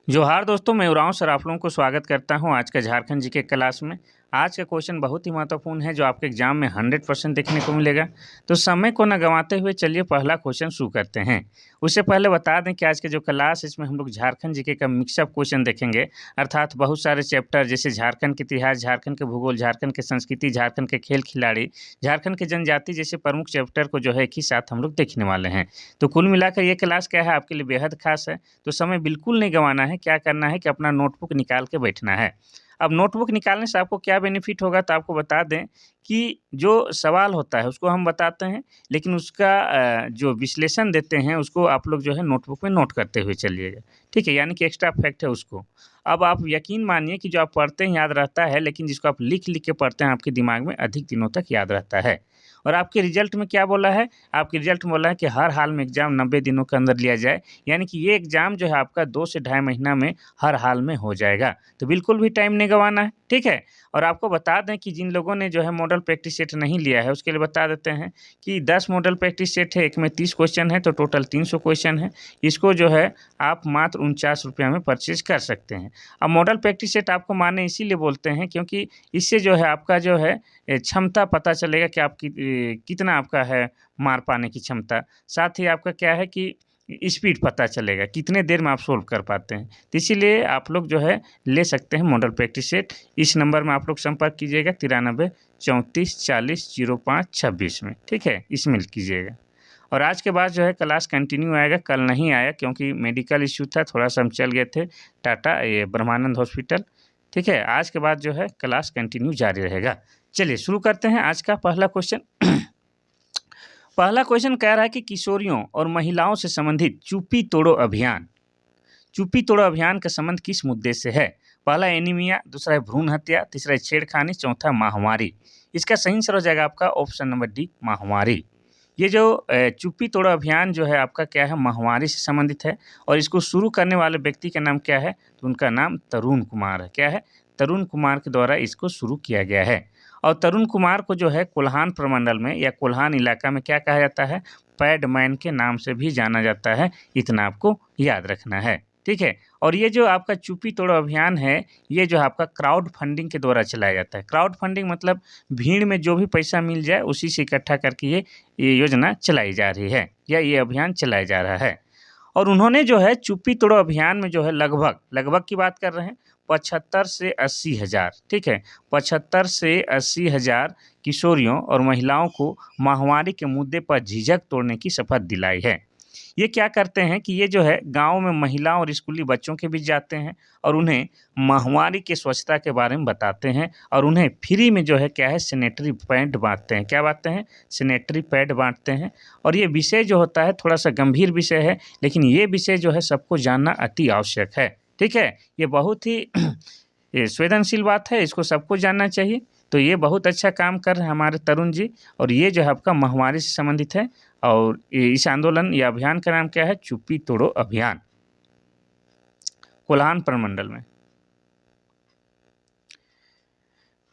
जोहार दोस्तों, मैं उरांव सर आप लोगों को स्वागत करता हूं आज का झारखंड जीके क्लास में। आज का क्वेश्चन बहुत ही महत्वपूर्ण है जो आपके एग्जाम में 100% देखने को मिलेगा। तो समय को न गंवाते हुए चलिए पहला क्वेश्चन शुरू करते हैं। उससे पहले बता दें कि आज के जो क्लास इसमें हम लोग झारखंड जीके का मिक्सअप क्वेश्चन देखेंगे, अर्थात बहुत सारे चैप्टर जैसे झारखंड के इतिहास, झारखंड के भूगोल, झारखंड के संस्कृति, झारखंड के खेल खिलाड़ी, झारखंड के जनजाति जैसे प्रमुख चैप्टर को जो है एक ही साथ हम लोग देखने वाले हैं। तो कुल मिलाकर ये क्लास क्या है, आपके लिए बेहद खास है। तो समय बिल्कुल नहीं गंवाना है। क्या करना है कि अपना नोटबुक निकाल के बैठना है। अब नोटबुक निकालने से आपको क्या बेनिफिट होगा, तो आपको बता दें कि जो सवाल होता है उसको हम बताते हैं, लेकिन उसका जो विश्लेषण देते हैं उसको आप लोग जो है नोटबुक में नोट करते हुए चलिएगा। ठीक है, यानी कि एक्स्ट्रा फैक्ट है उसको। अब आप यकीन मानिए कि जो आप पढ़ते हैं याद रहता है, लेकिन जिसको आप लिख लिख के पढ़ते हैं आपके दिमाग में अधिक दिनों तक याद रहता है। और आपके रिजल्ट में क्या बोला है, आपके रिजल्ट में बोला है कि हर हाल में एग्जाम 90 दिनों के अंदर लिया जाए, यानी कि ये एग्जाम जो है आपका 2 से ढाई महीना में हर हाल में हो जाएगा। तो बिल्कुल भी टाइम नहीं गंवाना है, ठीक है? और आपको बता दें कि जिन लोगों ने जो है मॉडल प्रैक्टिस सेट नहीं लिया है उसके लिए बता देते हैं कि 10 मॉडल प्रैक्टिस सेट है, एक में 30 क्वेश्चन है, तो टोटल 300 क्वेश्चन है। इसको जो है आप मात्र ₹49 में परचेज़ कर सकते हैं। अब मॉडल प्रैक्टिस सेट आपको माने इसीलिए बोलते हैं क्योंकि इससे जो है आपका जो है क्षमता पता चलेगा कि आपकी कितना आपका है मार पाने की क्षमता। साथ ही आपका क्या है कि स्पीड पता चलेगा, कितने देर में आप सोल्व कर पाते हैं। तो इसीलिए आप लोग जो है ले सकते हैं मॉडल प्रैक्टिस सेट। इस नंबर में आप लोग संपर्क कीजिएगा 93 34 40 05 26 में, ठीक है? इसमें कीजिएगा। और आज के बाद जो है क्लास कंटिन्यू आएगा, कल नहीं आया क्योंकि मेडिकल इश्यू था, थोड़ा-सा हम चल गए थे टाटा ये ब्रह्मानंद हॉस्पिटल, ठीक है? आज के बाद जो है क्लास कंटिन्यू जारी रहेगा। चलिए शुरू करते हैं आज का पहला क्वेश्चन। पहला क्वेश्चन कह रहा है कि किशोरियों और महिलाओं से संबंधित चुप्पी तोड़ो अभियान। चुप्पी तोड़ो अभियान का संबंध किस मुद्दे से है? पहला एनीमिया, दूसरा है भ्रूण हत्या, तीसरा है छेड़खानी, चौथा महामारी। इसका सही आंसर हो जाएगा आपका ऑप्शन नंबर डी महामारी। ये जो चुप्पी तोड़ो अभियान जो है आपका क्या है, महामारी से संबंधित है। और इसको शुरू करने वाले व्यक्ति का नाम क्या है, तो उनका नाम तरुण कुमार है। क्या है? तरुण कुमार के द्वारा इसको शुरू किया गया है। और तरुण कुमार को जो है कोल्हान प्रमंडल में या कोल्हान इलाका में क्या कहा जाता है, पैडमैन के नाम से भी जाना जाता है। इतना आपको याद रखना है, ठीक है? और ये जो आपका चुप्पी तोड़ो अभियान है, ये जो आपका क्राउड फंडिंग के द्वारा चलाया जाता है। क्राउड फंडिंग मतलब भीड़ में जो भी पैसा मिल जाए उसी से इकट्ठा करके ये योजना चलाई जा रही है या ये अभियान चलाया जा रहा है। और उन्होंने जो है चुप्पी तोड़ो अभियान में जो है लगभग की बात कर रहे हैं 75 से 80 हज़ार, ठीक है? 75 से 80 हज़ार किशोरियों और महिलाओं को माहवारी के मुद्दे पर झिझक तोड़ने की शपथ दिलाई है। ये क्या करते हैं कि ये जो है गाँव में महिलाओं और स्कूली बच्चों के बीच जाते हैं और उन्हें माहवारी की स्वच्छता के बारे में बताते हैं और उन्हें फ्री में जो है क्या है सैनिटरी पैड बाँटते हैं। क्या बाँटते हैं? सैनिटरी पैड बाँटते हैं। और ये विषय जो होता है थोड़ा-सा गंभीर विषय है, लेकिन ये विषय जो है सबको जानना अति आवश्यक है, ठीक है? ये बहुत ही ये संवेदनशील बात है, इसको सबको जानना चाहिए। तो ये बहुत अच्छा काम कर रहे हैं हमारे तरुण जी और ये जो है आपका माहवारी से संबंधित है। और इस आंदोलन या अभियान का नाम क्या है? चुप्पी तोड़ो अभियान, कोल्हान प्रमंडल में।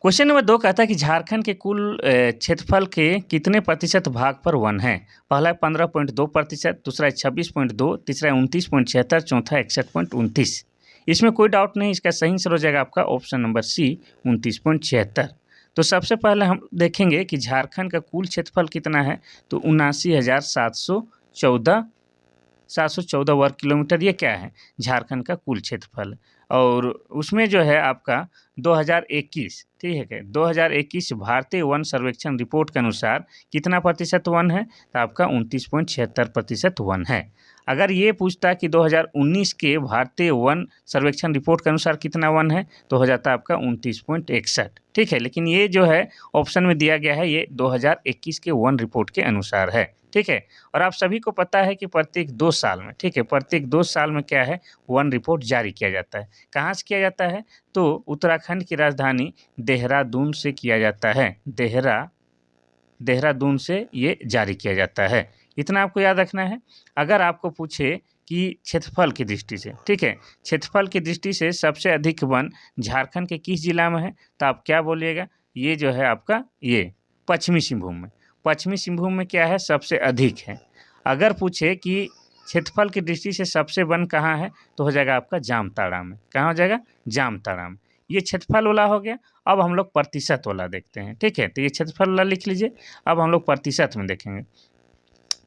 क्वेश्चन नंबर 2 कहता है कि झारखंड के कुल क्षेत्रफल के कितने प्रतिशत भाग पर वन है? पहला है 15.2%, दूसरा है 26.2, तीसरा है 29.76, चौथा है 61.29। इसमें कोई डाउट नहीं, इसका सही आंसर हो जाएगा आपका ऑप्शन नंबर सी 29.76। तो सबसे पहले हम देखेंगे कि झारखंड का कुल क्षेत्रफल कितना है, तो 79,714 वर्ग किलोमीटर ये क्या है? झारखंड का कुल क्षेत्रफल। और उसमें जो है आपका 2021, ठीक है? 2021 भारतीय वन सर्वेक्षण रिपोर्ट के अनुसार कितना प्रतिशत वन है? तो आपका 29.76% वन है। अगर ये पूछता कि 2019 के भारतीय वन सर्वेक्षण रिपोर्ट के अनुसार कितना वन है, तो हो जाता आपका 29.61, ठीक है? लेकिन ये जो है ऑप्शन में दिया गया है, ये 2021 के वन रिपोर्ट के अनुसार है, ठीक है? और आप सभी को पता है कि प्रत्येक 2 साल में, ठीक है? प्रत्येक 2 साल में क्या है, वन रिपोर्ट जारी किया जाता है। कहाँ से किया जाता है? तो उत्तराखंड की राजधानी देहरादून से किया जाता है। देहरादून से ये जारी किया जाता है। इतना आपको याद रखना है। अगर आपको पूछे कि क्षेत्रफल की दृष्टि से, ठीक है? क्षेत्रफल की दृष्टि से सबसे अधिक वन झारखंड के किस जिला में है? तो आप क्या बोलिएगा? ये जो है आपका ये पश्चिमी सिंहभूम में। पश्चिमी सिंहभूम में क्या है? सबसे अधिक है। अगर पूछे कि क्षेत्रफल की दृष्टि से सबसे वन कहाँ है, तो हो जाएगा आपका जामताड़ा में। कहाँ हो जाएगा, जामताड़ा में। ये क्षेत्रफल वाला हो गया। अब हम लोग प्रतिशत वाला देखते हैं, ठीक है। तो ये क्षेत्रफल वाला लिख लीजिए। अब हम लोग प्रतिशत में देखेंगे।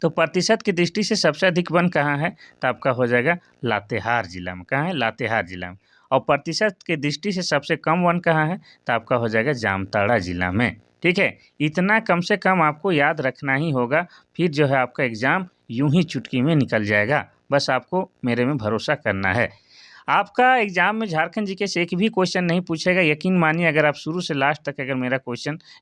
तो प्रतिशत की दृष्टि से सबसे अधिक वन कहाँ है, तो आपका हो जाएगा लातेहार जिला में। कहाँ है, लातेहार जिला में। और प्रतिशत की दृष्टि से सबसे कम वन कहाँ है, तो आपका हो जाएगा जामताड़ा जिला में, ठीक है। इतना कम से कम आपको याद रखना ही होगा, फिर जो है आपका एग्जाम यूं ही चुटकी में निकल जाएगा। बस आपको मेरे में भरोसा करना है। आपका एग्जाम में झारखंड जीके से एक भी क्वेश्चन नहीं पूछेगा, यकीन मानिए, अगर आप शुरू से लास्ट तक अगर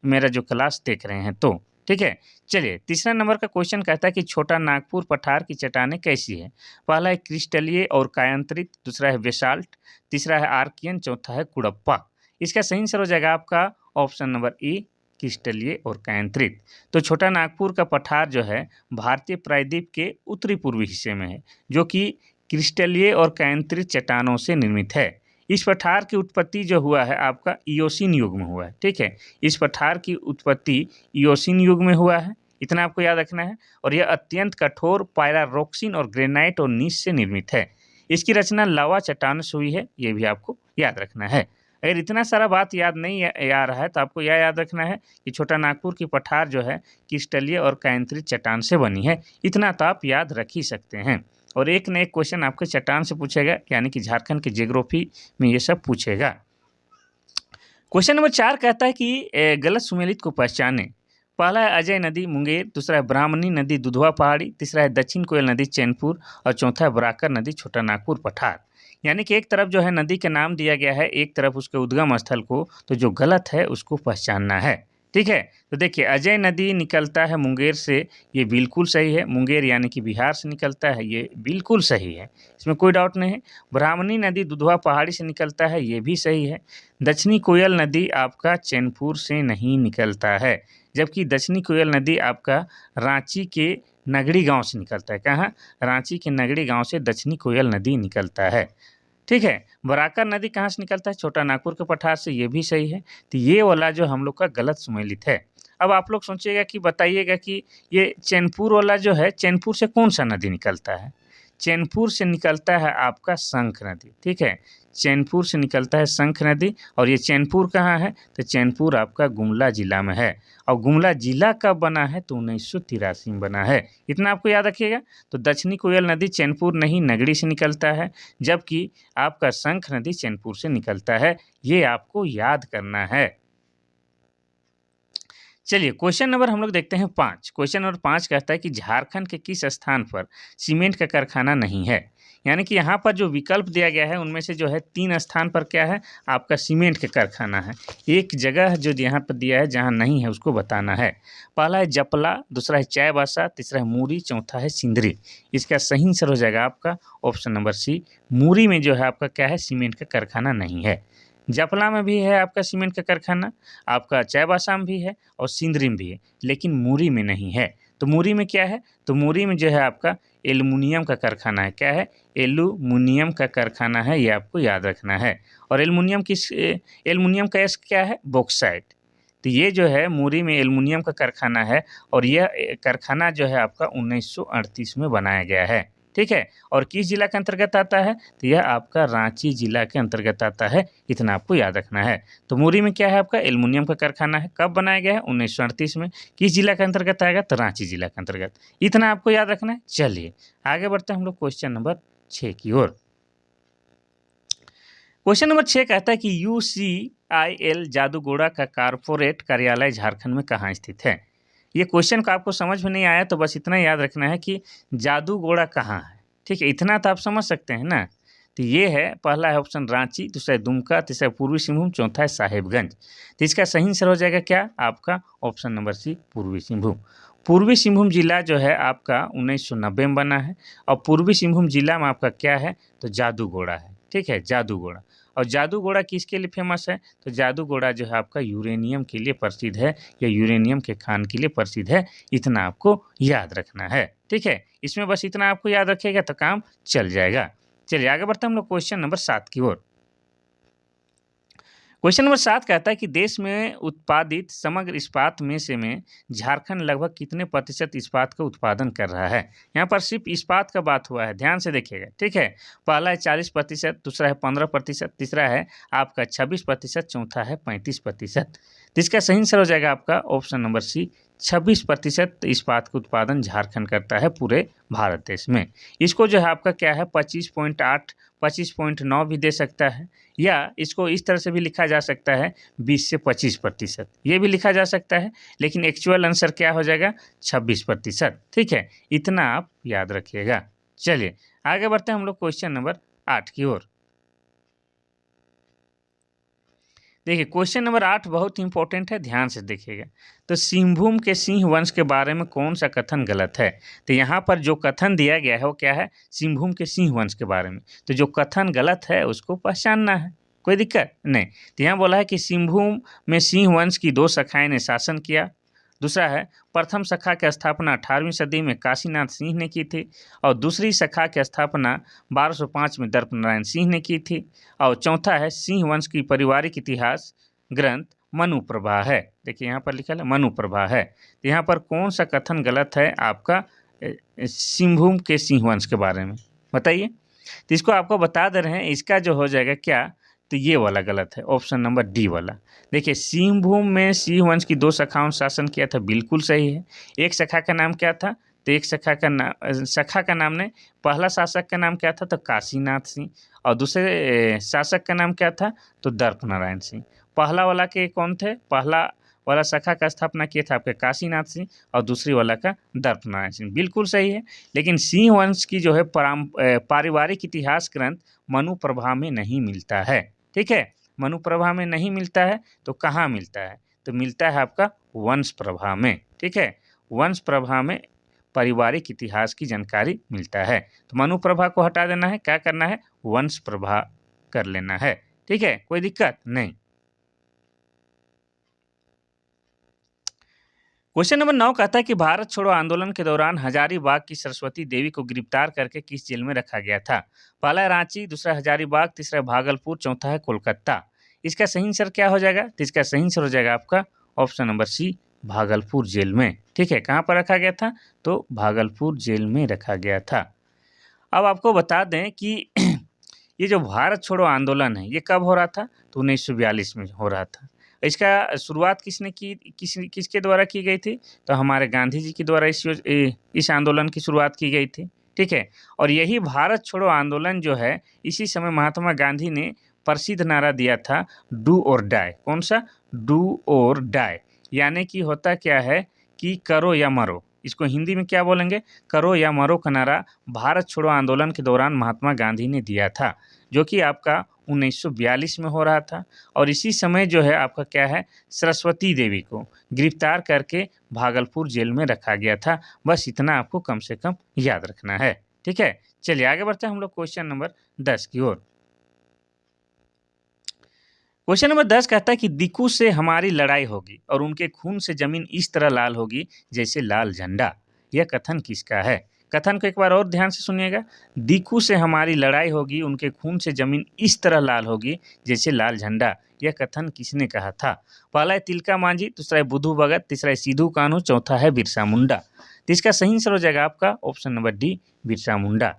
मेरा जो क्लास देख रहे हैं तो, ठीक है। चलिए, तीसरा नंबर का क्वेश्चन कहता है कि छोटा नागपुर पठार की चट्टानें कैसी है। पहला है क्रिस्टलीय और कायांतरित, दूसरा है बेसाल्ट, तीसरा है आर्कियन, चौथा है कुड़प्पा। इसका सही आंसर हो जाएगा आपका ऑप्शन नंबर ए, क्रिस्टलीय और कायांतरित। तो छोटा नागपुर का पठार जो है भारतीय प्रायद्वीप के उत्तरी पूर्वी हिस्से में है, जो कि क्रिस्टलीय और कायांतरित चट्टानों से निर्मित है। इस पठार की उत्पत्ति जो हुआ है आपका इयोसीन युग में हुआ है, ठीक है। इस पठार की उत्पत्ति इयोसीन युग में हुआ है, इतना आपको याद रखना है। और यह अत्यंत कठोर पायरारोक्सिन और ग्रेनाइट और नीस से निर्मित है। इसकी रचना लावा चट्टानों से हुई है, ये भी आपको याद रखना है। अगर इतना सारा बात याद नहीं आ रहा है तो आपको यह याद रखना है कि छोटा नागपुर की पठार जो है क्रिस्टलीय और कायांतरित चट्टान से बनी है। इतना तो आप याद रख ही सकते हैं। और एक न एक क्वेश्चन आपके चट्टान से पूछेगा, यानी कि झारखंड के ज्योग्राफी में ये सब पूछेगा। क्वेश्चन नंबर 4 कहता है कि गलत सुमेलित को पहचाने। पहला है अजय नदी मुंगेर, दूसरा है ब्राह्मणी नदी दुधवा पहाड़ी, तीसरा है दक्षिण कोयल नदी चैनपुर और चौथा है बराकर नदी छोटा नागपुर पठार। यानी कि एक तरफ जो है नदी का नाम दिया गया है, एक तरफ उसके उद्गम स्थल को, तो जो गलत है उसको पहचानना है, ठीक है। तो देखिए, अजय नदी निकलता है मुंगेर से, ये बिल्कुल सही है। मुंगेर यानी कि बिहार से निकलता है, ये बिल्कुल सही है, इसमें कोई डाउट नहीं है। ब्राह्मणी नदी दुधवा पहाड़ी से निकलता है, ये भी सही है। दक्षिणी कोयल नदी आपका चैनपुर से नहीं निकलता है, जबकि दक्षिणी कोयल नदी आपका रांची के नगड़ी गांव से निकलता है। कहाँ, रांची के नगड़ी गांव से दक्षिणी कोयल नदी निकलता है, ठीक है। बराकर नदी कहाँ से निकलता है, छोटा नागपुर के पठार से, ये भी सही है। तो ये वाला जो हम लोग का गलत सुमेलित है। अब आप लोग सोचिएगा कि बताइएगा कि ये चैनपुर वाला जो है, चैनपुर से कौन सा नदी निकलता है। चैनपुर से निकलता है आपका शंख नदी, ठीक है। चैनपुर से निकलता है शंख नदी। और ये चैनपुर कहाँ है, तो चैनपुर आपका गुमला जिला में है। और गुमला जिला कब बना है, तो 1983 में बना है, इतना आपको याद रखिएगा। तो दक्षिणी कोयल नदी चैनपुर नहीं नगड़ी से निकलता है, जबकि आपका शंख नदी चैनपुर से निकलता है, ये आपको याद करना है। चलिए, क्वेश्चन नंबर हम लोग देखते हैं 5। क्वेश्चन नंबर 5 कहता है कि झारखंड के किस स्थान पर सीमेंट का कारखाना नहीं है। यानी कि यहाँ पर जो विकल्प दिया गया है उनमें से जो है 3 स्थान पर क्या है, आपका सीमेंट का कारखाना है। एक जगह जो यहाँ पर दिया है जहाँ नहीं है उसको बताना है। पहला है जपला, दूसरा है चायबासा, तीसरा है मूरी, चौथा है सिंदरी। इसका सही आंसर हो जाएगा आपका ऑप्शन नंबर सी, मूरी में जो है आपका क्या है, सीमेंट का कारखाना नहीं है। जपला में भी है आपका सीमेंट का कारखाना, आपका चायबासा में भी है और सिंदरी में भी है, लेकिन मूरी में नहीं है। तो मूरी में क्या है, तो मूरी में जो है आपका एल्युमिनियम का कारखाना है। क्या है, एल्युमिनियम का कारखाना है, ये आपको याद रखना है। और एल्युमिनियम का एस क्या है, बॉक्साइट। तो ये जो है मूरी में एल्युमिनियम का कारखाना है, और यह कारखाना जो है आपका 1938 में बनाया गया है, ठीक है। और किस जिला के अंतर्गत आता है, तो यह आपका रांची जिला के अंतर्गत आता है, इतना आपको याद रखना है। तो मूरी में क्या है, आपका एल्युमिनियम का कारखाना है। कब बनाया गया है, 1938 में। किस जिला के अंतर्गत आएगा, तो रांची जिला के अंतर्गत, इतना आपको याद रखना है। चलिए आगे बढ़ते हैं हम लोग क्वेश्चन नंबर 6 की ओर। क्वेश्चन नंबर 6 कहता है कि UCIL जादूगोड़ा का कारपोरेट कार्यालय झारखंड में कहाँ स्थित है। ये क्वेश्चन का आपको समझ में नहीं आया तो बस इतना याद रखना है कि जादूगोड़ा कहाँ है, ठीक है। इतना तो आप समझ सकते हैं ना। तो ये है, पहला है ऑप्शन रांची, दूसरा है दुमका, तीसरा है पूर्वी सिंहभूम, चौथा है साहेबगंज। तो इसका सही आंसर हो जाएगा क्या, आपका ऑप्शन नंबर सी, पूर्वी सिंहभूम। पूर्वी सिंहभूम जिला जो है आपका 1990 में बना है। और पूर्वी सिंहभूम जिला में आपका क्या है, तो जादूगोड़ा है, ठीक है, जादूगोड़ा। और जादूगोड़ा किसके लिए फेमस है, तो जादूगोड़ा जो है आपका यूरेनियम के लिए प्रसिद्ध है, या यूरेनियम के खान के लिए प्रसिद्ध है, इतना आपको याद रखना है, ठीक है। इसमें बस इतना आपको याद रखिएगा तो काम चल जाएगा। चलिए आगे बढ़ते हैं हम लोग क्वेश्चन नंबर 7 की ओर। क्वेश्चन नंबर 7 कहता है कि देश में उत्पादित समग्र इस्पात में झारखंड लगभग कितने प्रतिशत इस्पात का उत्पादन कर रहा है। यहाँ पर सिर्फ इस्पात का बात हुआ है, ध्यान से देखिएगा, ठीक है। पहला है 40%, दूसरा है 15%, तीसरा है आपका 26%, चौथा है 35%। तो इसका सही आंसर हो जाएगा आपका ऑप्शन नंबर सी, 26% इस्पात का उत्पादन झारखंड करता है पूरे भारत देश में। इसको जो है आपका क्या है 25.8, 25.9 भी दे सकता है, या इसको इस तरह से भी लिखा जा सकता है 20 से 25%, ये भी लिखा जा सकता है, लेकिन एक्चुअल आंसर क्या हो जाएगा 26%, ठीक है। इतना आप याद रखिएगा। चलिए आगे बढ़ते हैं हम लोग क्वेश्चन नंबर 8 की ओर। देखिए क्वेश्चन नंबर 8 बहुत इंपॉर्टेंट है, ध्यान से देखिएगा। तो सिंहभूम के सिंह वंश के बारे में कौन सा कथन गलत है। तो यहाँ पर जो कथन दिया गया है वो क्या है, सिंहभूम के सिंह वंश के बारे में। तो जो कथन गलत है उसको पहचानना है, कोई दिक्कत नहीं। तो यहाँ बोला है कि सिंहभूम में सिंह वंश की 2 शाखाएं ने शासन किया। दूसरा है प्रथम शाखा की स्थापना 18वीं सदी में काशीनाथ सिंह ने की थी, और दूसरी शाखा की स्थापना 1205 में दर्प नारायण सिंह ने की थी, और चौथा है सिंह वंश की पारिवारिक इतिहास ग्रंथ मनु प्रभा है। देखिए यहाँ पर लिखा है मनु प्रभा है। तो यहाँ पर कौन सा कथन गलत है आपका सिंहभूम के सिंह वंश के बारे में, बताइए। तो इसको आपको बता दे रहे हैं, इसका जो हो जाएगा क्या, तो ये वाला गलत है, ऑप्शन नंबर डी वाला। देखिए सिंहभूम में सिंह वंश की 2 शाखाओं ने शासन किया था, बिल्कुल सही है। एक शाखा का नाम क्या था, तो एक शाखा का नाम ने, पहला शासक का नाम क्या था, तो काशीनाथ सिंह, और दूसरे शासक का नाम क्या था, तो दर्प नारायण सिंह। पहला वाला के कौन थे, पहला वाला शाखा का स्थापना किया था आपके काशीनाथ सिंह, और दूसरी वाला का दर्प नारायण सिंह, बिल्कुल सही है। लेकिन सिंह वंश की जो है पारिवारिक इतिहास ग्रंथ मनु प्रभा में नहीं मिलता है, ठीक है। मनु प्रभा में नहीं मिलता है, तो कहाँ मिलता है, तो मिलता है आपका वंश प्रभा में, ठीक है। वंश प्रभा में पारिवारिक इतिहास की जानकारी मिलता है। तो मनु प्रभा को हटा देना है, क्या करना है, वंश प्रभा कर लेना है, ठीक है, कोई दिक्कत नहीं। क्वेश्चन नंबर 9 कहता है कि भारत छोड़ो आंदोलन के दौरान हजारीबाग की सरस्वती देवी को गिरफ्तार करके किस जेल में रखा गया था। पहला है रांची, दूसरा हजारीबाग, तीसरा भागलपुर, चौथा है कोलकाता। इसका सही आंसर क्या हो जाएगा, तो इसका सही आंसर हो जाएगा आपका option number C, Bhagalpur jail में, ठीक है। कहाँ पर रखा गया था, तो भागलपुर जेल में रखा गया था। अब आपको बता दें कि ये जो भारत छोड़ो आंदोलन है ये कब हो रहा था, तो 1942 में हो रहा था। इसका शुरुआत किसने की, किसके द्वारा की गई थी, तो हमारे गांधी जी के द्वारा इस आंदोलन की शुरुआत की गई थी, ठीक है। और यही भारत छोड़ो आंदोलन जो है, इसी समय महात्मा गांधी ने प्रसिद्ध नारा दिया था, डू और डाई। कौन सा, डू और डाई, यानी कि होता क्या है कि करो या मरो। इसको हिंदी में क्या बोलेंगे, करो या मरो का नारा भारत छोड़ो आंदोलन के दौरान महात्मा गांधी ने दिया था, जो कि आपका 1942 में हो रहा था। और इसी समय जो है आपका क्या है, सरस्वती देवी को गिरफ्तार करके भागलपुर जेल में रखा गया था। बस इतना आपको कम से कम याद रखना है, ठीक है। चलिए आगे बढ़ते हैं हम लोग क्वेश्चन नंबर 10 की ओर। क्वेश्चन नंबर 10 कहता है कि दिक्कू से हमारी लड़ाई होगी और उनके खून से जमीन इस तरह लाल होगी जैसे लाल झंडा। यह कथन किसका है। कथन को एक बार और ध्यान से सुनिएगा। दिक्कू से हमारी लड़ाई होगी, उनके खून से जमीन इस तरह लाल होगी जैसे लाल झंडा। यह कथन किसने कहा था। पहला है तिलका मांझी, दूसरा है बुद्धू भगत, तीसरा है सिद्धू कान्हू, चौथा है बिरसा मुंडा। तो इसका सही आंसर हो जाएगा आपका option number D, Birsa Munda.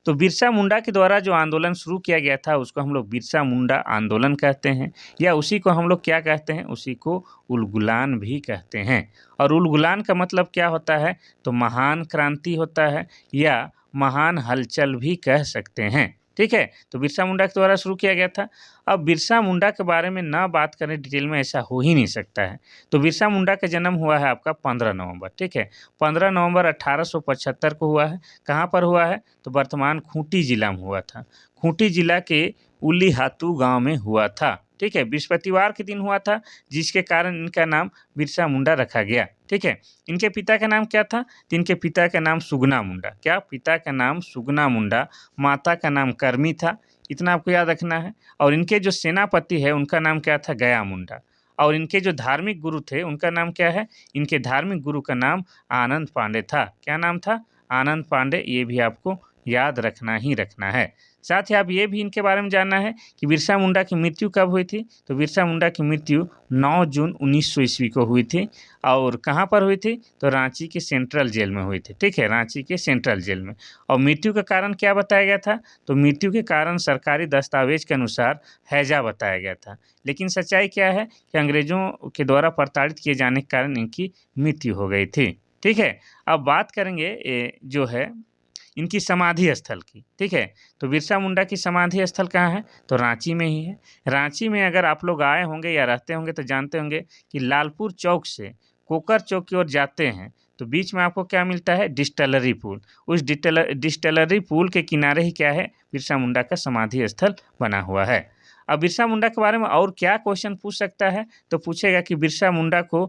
तो बिरसा मुंडा के द्वारा जो आंदोलन शुरू किया गया था उसको हम लोग बिरसा मुंडा आंदोलन कहते हैं, या उसी को हम लोग क्या कहते हैं, उसी को उलगुलान भी कहते हैं। और उलगुलान का मतलब क्या होता है, तो महान क्रांति होता है, या महान हलचल भी कह सकते हैं, ठीक है। तो बिरसा मुंडा के द्वारा शुरू किया गया था। अब बिरसा मुंडा के बारे में ना बात करें डिटेल में, ऐसा हो ही नहीं सकता है। तो बिरसा मुंडा का जन्म हुआ है आपका 15 नवंबर, ठीक है। 15 नवंबर 1875 को हुआ है। कहाँ पर हुआ है, तो वर्तमान खूंटी जिला में हुआ था। खूंटी जिला के उलीहातू गांव में हुआ था, ठीक है। बृहस्पतिवार के दिन हुआ था, जिसके कारण इनका नाम बिरसा मुंडा रखा गया, ठीक है। इनके पिता का नाम क्या था, तो इनके पिता का नाम सुगना मुंडा, क्या, पिता का नाम सुगना मुंडा, माता का नाम करमी था, इतना आपको याद रखना है। और इनके जो सेनापति है उनका नाम क्या था, गया मुंडा। और इनके जो धार्मिक गुरु थे उनका नाम क्या है, इनके धार्मिक गुरु का नाम आनंद पांडे था। क्या नाम था, आनंद पांडे, ये भी आपको याद रखना ही रखना है। साथ ही आप ये भी इनके बारे में जानना है कि बिरसा मुंडा की मृत्यु कब हुई थी। तो बिरसा मुंडा की मृत्यु 9 जून 1900 ईस्वी को हुई थी। और कहाँ पर हुई थी? तो रांची के सेंट्रल जेल में हुई थी। ठीक है, रांची के सेंट्रल जेल में। और मृत्यु का कारण क्या बताया गया था? तो मृत्यु के कारण सरकारी दस्तावेज के अनुसार हैजा बताया गया था। लेकिन सच्चाई क्या है कि अंग्रेजों के द्वारा प्रताड़ित किए जाने के कारण इनकी मृत्यु हो गई थी। ठीक है, अब बात करेंगे जो है इनकी समाधि स्थल की। ठीक है, तो बिरसा मुंडा की समाधि स्थल कहाँ है? तो रांची में ही है। रांची में अगर आप लोग आए होंगे या रहते होंगे तो जानते होंगे कि लालपुर चौक से कोकर चौक की ओर जाते हैं तो बीच में आपको क्या मिलता है? डिस्टिलरी पुल। उस डिस्टिलरी पुल के किनारे ही क्या है? बिरसा मुंडा का समाधि स्थल बना हुआ है। अब बिरसा मुंडा के बारे में और क्या क्वेश्चन पूछ सकता है? तो पूछेगा कि बिरसा मुंडा को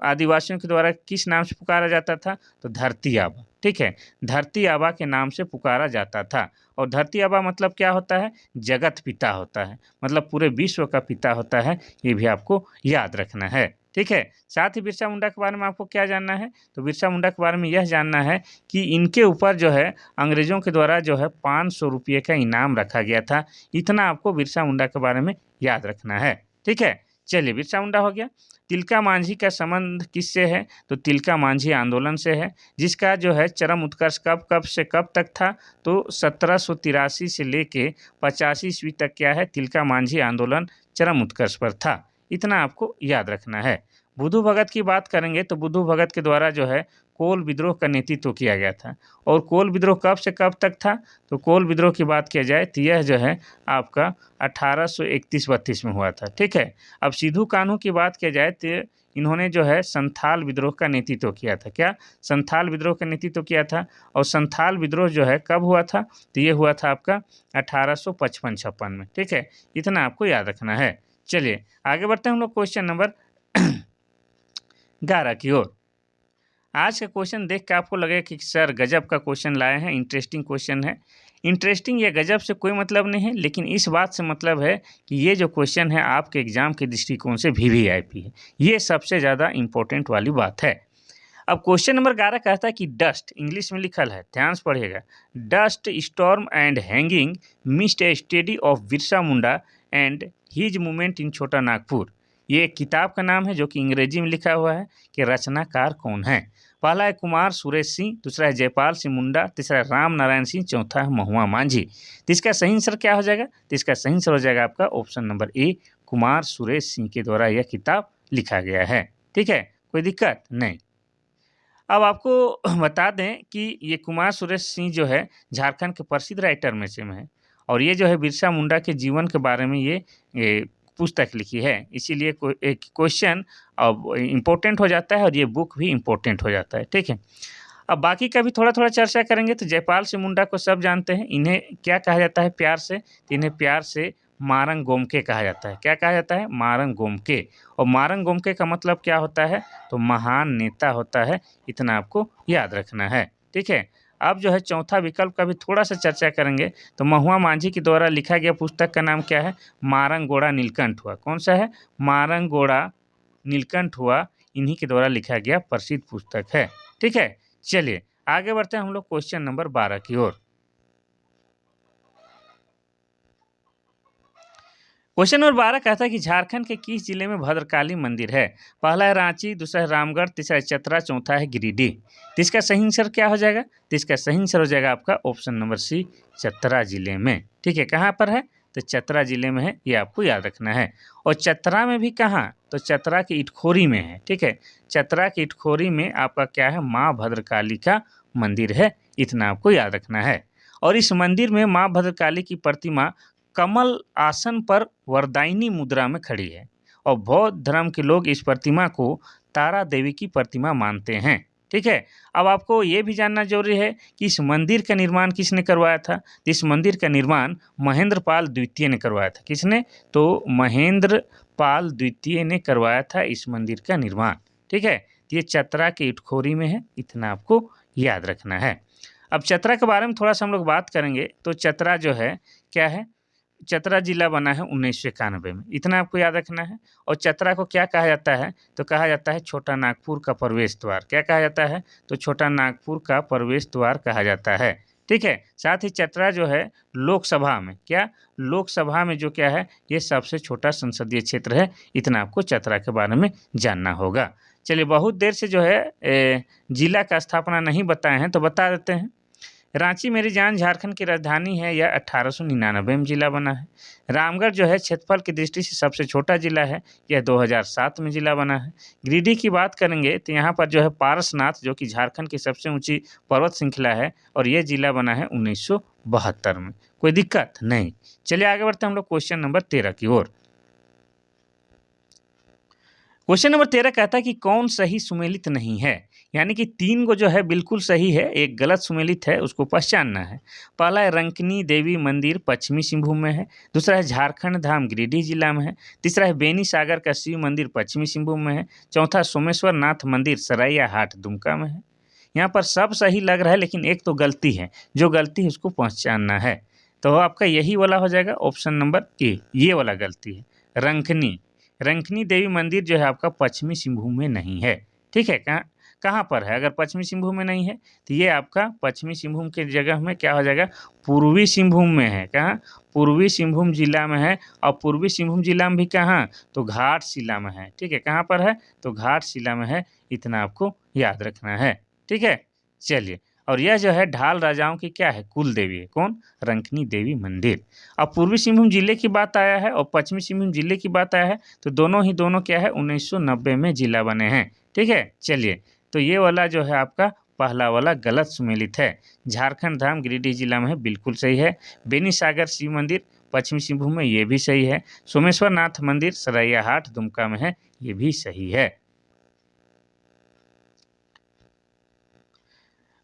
आदिवासियों के द्वारा किस नाम से पुकारा जाता था? तो धरती आबा। ठीक है, धरती आबा के नाम से पुकारा जाता था। और धरती आबा मतलब क्या होता है? जगत पिता होता है, मतलब पूरे विश्व का पिता होता है। ये भी आपको याद रखना है। ठीक है, साथ ही बिरसा मुंडा के बारे में आपको क्या जानना है? तो बिरसा मुंडा के बारे में यह जानना है कि इनके ऊपर जो है अंग्रेजों के द्वारा जो है 500 रुपये का इनाम रखा गया था। इतना आपको बिरसा मुंडा के बारे में याद रखना है। ठीक है, चलिए बिरसा मुंडा हो गया। तिलका मांझी का संबंध किससे है? तो तिलका मांझी आंदोलन से है, जिसका जो है चरम उत्कर्ष कब कब से कब तक था? तो 1783 से लेके 85 ईस्वी तक क्या है? तिलका मांझी आंदोलन चरम उत्कर्ष पर था। इतना आपको याद रखना है। बुद्धू भगत की बात करेंगे तो बुद्धू भगत के द्वारा जो है कोल विद्रोह का नेतृत्व किया गया था। और कोल विद्रोह कब से कब तक था? तो कोल विद्रोह की बात किया जाए तो यह जो है आपका 1831-32 में हुआ था। ठीक है, अब सिद्धू कान्हू की बात किया जाए तो इन्होंने जो है संथाल विद्रोह का नेतृत्व किया था। क्या? संथाल विद्रोह का नेतृत्व किया था। और संथाल विद्रोह जो है कब हुआ था? तो ये हुआ था आपका 1855-56 में। ठीक है, इतना आपको याद रखना है। चलिए आगे बढ़ते हैं हम लोग क्वेश्चन नंबर 11 की ओर। आज का क्वेश्चन देख के आपको लगेगा कि सर गजब का क्वेश्चन लाए हैं, इंटरेस्टिंग क्वेश्चन है। इंटरेस्टिंग या गजब से कोई मतलब नहीं है, लेकिन इस बात से मतलब है कि ये जो क्वेश्चन है आपके एग्जाम के दृष्टिकोण से वीवीआईपी है। ये सबसे ज़्यादा इंपॉर्टेंट वाली बात है। अब क्वेश्चन नंबर 11 कहता है कि डस्ट, इंग्लिश में लिखल है, ध्यान से पढ़िएगा। Dust storm and hanging mist a study of Birsa Munda and his movement in Chota Nagpur. ये एक किताब का नाम है जो कि अंग्रेजी में लिखा हुआ है कि रचनाकार कौन है। पहला है कुमार सुरेश सिंह, दूसरा है जयपाल सिंह मुंडा, तीसरा है राम नारायण सिंह, चौथा है महुआ मांझी। तो इसका सही आंसर क्या हो जाएगा? तो इसका सही आंसर हो जाएगा आपका option number A, Kumar Suresh Singh के द्वारा यह किताब लिखा गया है। ठीक है, कोई दिक्कत नहीं। अब आपको बता दें कि ये कुमार सुरेश सिंह जो है झारखंड के प्रसिद्ध राइटर में से है। और ये जो है बिरसा मुंडा के जीवन के बारे में ये पुस्तक लिखी है, इसीलिए एक क्वेश्चन अब इम्पोर्टेंट हो जाता है और ये बुक भी इम्पोर्टेंट हो जाता है। ठीक है, अब बाकी का भी थोड़ा थोड़ा चर्चा करेंगे। तो जयपाल सिंह मुंडा को सब जानते हैं, इन्हें क्या कहा जाता है प्यार से? तो इन्हें प्यार से मारंग गोमके कहा जाता है। क्या कहा जाता है? मारंग गोमके। और मारंग गोमके का मतलब क्या होता है? तो महान नेता होता है। इतना आपको याद रखना है। ठीक है, अब जो है चौथा विकल्प का भी थोड़ा सा चर्चा करेंगे। तो महुआ मांझी के द्वारा लिखा गया पुस्तक का नाम क्या है? मारंग गोड़ा नीलकंठ हुआ। कौन सा है? मारंग गोड़ा नीलकंठ हुआ, इन्हीं के द्वारा लिखा गया प्रसिद्ध पुस्तक है। ठीक है, चलिए आगे बढ़ते हैं हम लोग क्वेश्चन नंबर 12 की ओर। क्वेश्चन नंबर 12 कहता है कि झारखंड के किस जिले में भद्रकाली मंदिर है? पहला है रांची, दूसरा है रामगढ़, तीसरा है चतरा, चौथा है गिरिडीह। तो इसका सही आंसर क्या हो जाएगा? तो इसका सही आंसर हो जाएगा आपका ऑप्शन नंबर सी, चतरा जिले में। ठीक है, कहाँ पर है? तो चतरा जिले में है, ये आपको याद रखना है। और चतरा में भी कहाँ? तो चतरा की इटखोरी में है। ठीक है, चतरा की इटखोरी में आपका क्या है? माँ भद्रकाली का मंदिर है। इतना आपको याद रखना है। और इस मंदिर में माँ भद्रकाली की प्रतिमा कमल आसन पर वरदायिनी मुद्रा में खड़ी है। और बौद्ध धर्म के लोग इस प्रतिमा को तारा देवी की प्रतिमा मानते हैं। ठीक है, अब आपको ये भी जानना जरूरी है कि इस मंदिर का निर्माण किसने करवाया था? इस मंदिर का निर्माण महेंद्र पाल द्वितीय ने करवाया था। किसने? तो महेंद्र पाल द्वितीय ने करवाया था इस मंदिर का निर्माण। ठीक है, ये चतरा के इटखोरी में है। इतना आपको याद रखना है। अब चतरा के बारे में थोड़ा सा हम लोग बात करेंगे। तो चतरा जो है क्या है? चतरा जिला बना है 1991 में। इतना आपको याद रखना है। और चतरा को क्या कहा जाता है? तो कहा जाता है छोटा नागपुर का प्रवेश द्वार। क्या कहा जाता है? तो छोटा नागपुर का प्रवेश द्वार कहा जाता है। ठीक है। साथ ही चतरा जो है लोकसभा में क्या, लोकसभा में जो क्या है, ये सबसे छोटा संसदीय क्षेत्र है। इतना आपको चतरा के बारे में जानना होगा। चलिए, बहुत देर से जो है जिला का स्थापना नहीं बताए हैं तो बता देते हैं। रांची मेरी जान झारखंड की राजधानी है, यह 1899 में जिला बना है। रामगढ़ जो है क्षेत्रफल की दृष्टि से सबसे छोटा जिला है, यह 2007 में जिला बना है। गिरिडीह की बात करेंगे तो यहाँ पर जो है पारसनाथ, जो कि झारखंड की सबसे ऊंची पर्वत श्रृंखला है, और ये जिला बना है 1972 में। कोई दिक्कत नहीं। चलिए आगे बढ़ते हैं हम लोग क्वेश्चन नंबर 13 की ओर। क्वेश्चन नंबर 13 कहता है कि कौन सही सुमेलित नहीं है, यानी कि 3 को जो है बिल्कुल सही है, एक गलत सुमेलित है, उसको पहचानना है। पहला है रंकनी देवी मंदिर पश्चिमी सिंहभूम में है। दूसरा है झारखंड धाम गिरिडीह जिला में है। तीसरा है बेनी सागर का शिव मंदिर पश्चिमी सिंहभूम में है। चौथा सोमेश्वर नाथ मंदिर सराइया हाट दुमका में है। यहाँ पर सब सही लग रहा है, लेकिन एक तो गलती है, जो गलती है उसको पहचानना है। तो आपका यही वाला हो जाएगा ऑप्शन नंबर ए, ये वाला गलती है। रंकनी रंकनी देवी मंदिर जो है आपका पश्चिमी सिंहभूम में नहीं है। ठीक है, कहाँ कहाँ पर है? अगर पश्चिमी सिंहभूम में नहीं है तो ये आपका पश्चिमी सिंहभूम के जगह में क्या हो जाएगा, पूर्वी सिंहभूम में है। कहाँ? पूर्वी सिंहभूम जिला में है। और पूर्वी सिंहभूम जिला में भी कहाँ, तो घाटशिला में है। ठीक है, कहाँ पर है, तो घाटशिला में है। इतना आपको याद रखना है। ठीक है, चलिए। और यह जो है ढाल राजाओं की क्या है, कुल देवी है। कौन? रंकनी देवी मंदिर। अब पूर्वी सिंहभूम जिले की बात आया है और पश्चिमी सिंहभूम जिले की बात आया है, तो दोनों क्या है 1990 में जिला बने हैं। ठीक है, चलिए। तो ये वाला जो है आपका पहला वाला गलत सुमेलित है। झारखंड धाम गिरिडीह जिला में है, बिल्कुल सही है। बेनी सागर शिव मंदिर पश्चिमी सिंहभूम में, ये भी सही है। सोमेश्वर नाथ मंदिर सराइया हाट दुमका में है, ये भी सही है।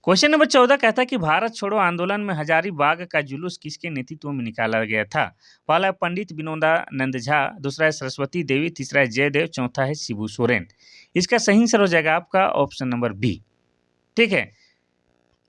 क्वेश्चन नंबर 14 कहता है कि भारत छोड़ो आंदोलन में हजारीबाग का जुलूस किसके नेतृत्व में निकाला गया था? पहला है पंडित विनोदानंद झा, दूसरा है सरस्वती देवी, तीसरा है जयदेव, चौथा है शिबू सोरेन। इसका सही आंसर हो जाएगा आपका ऑप्शन नंबर बी। ठीक है,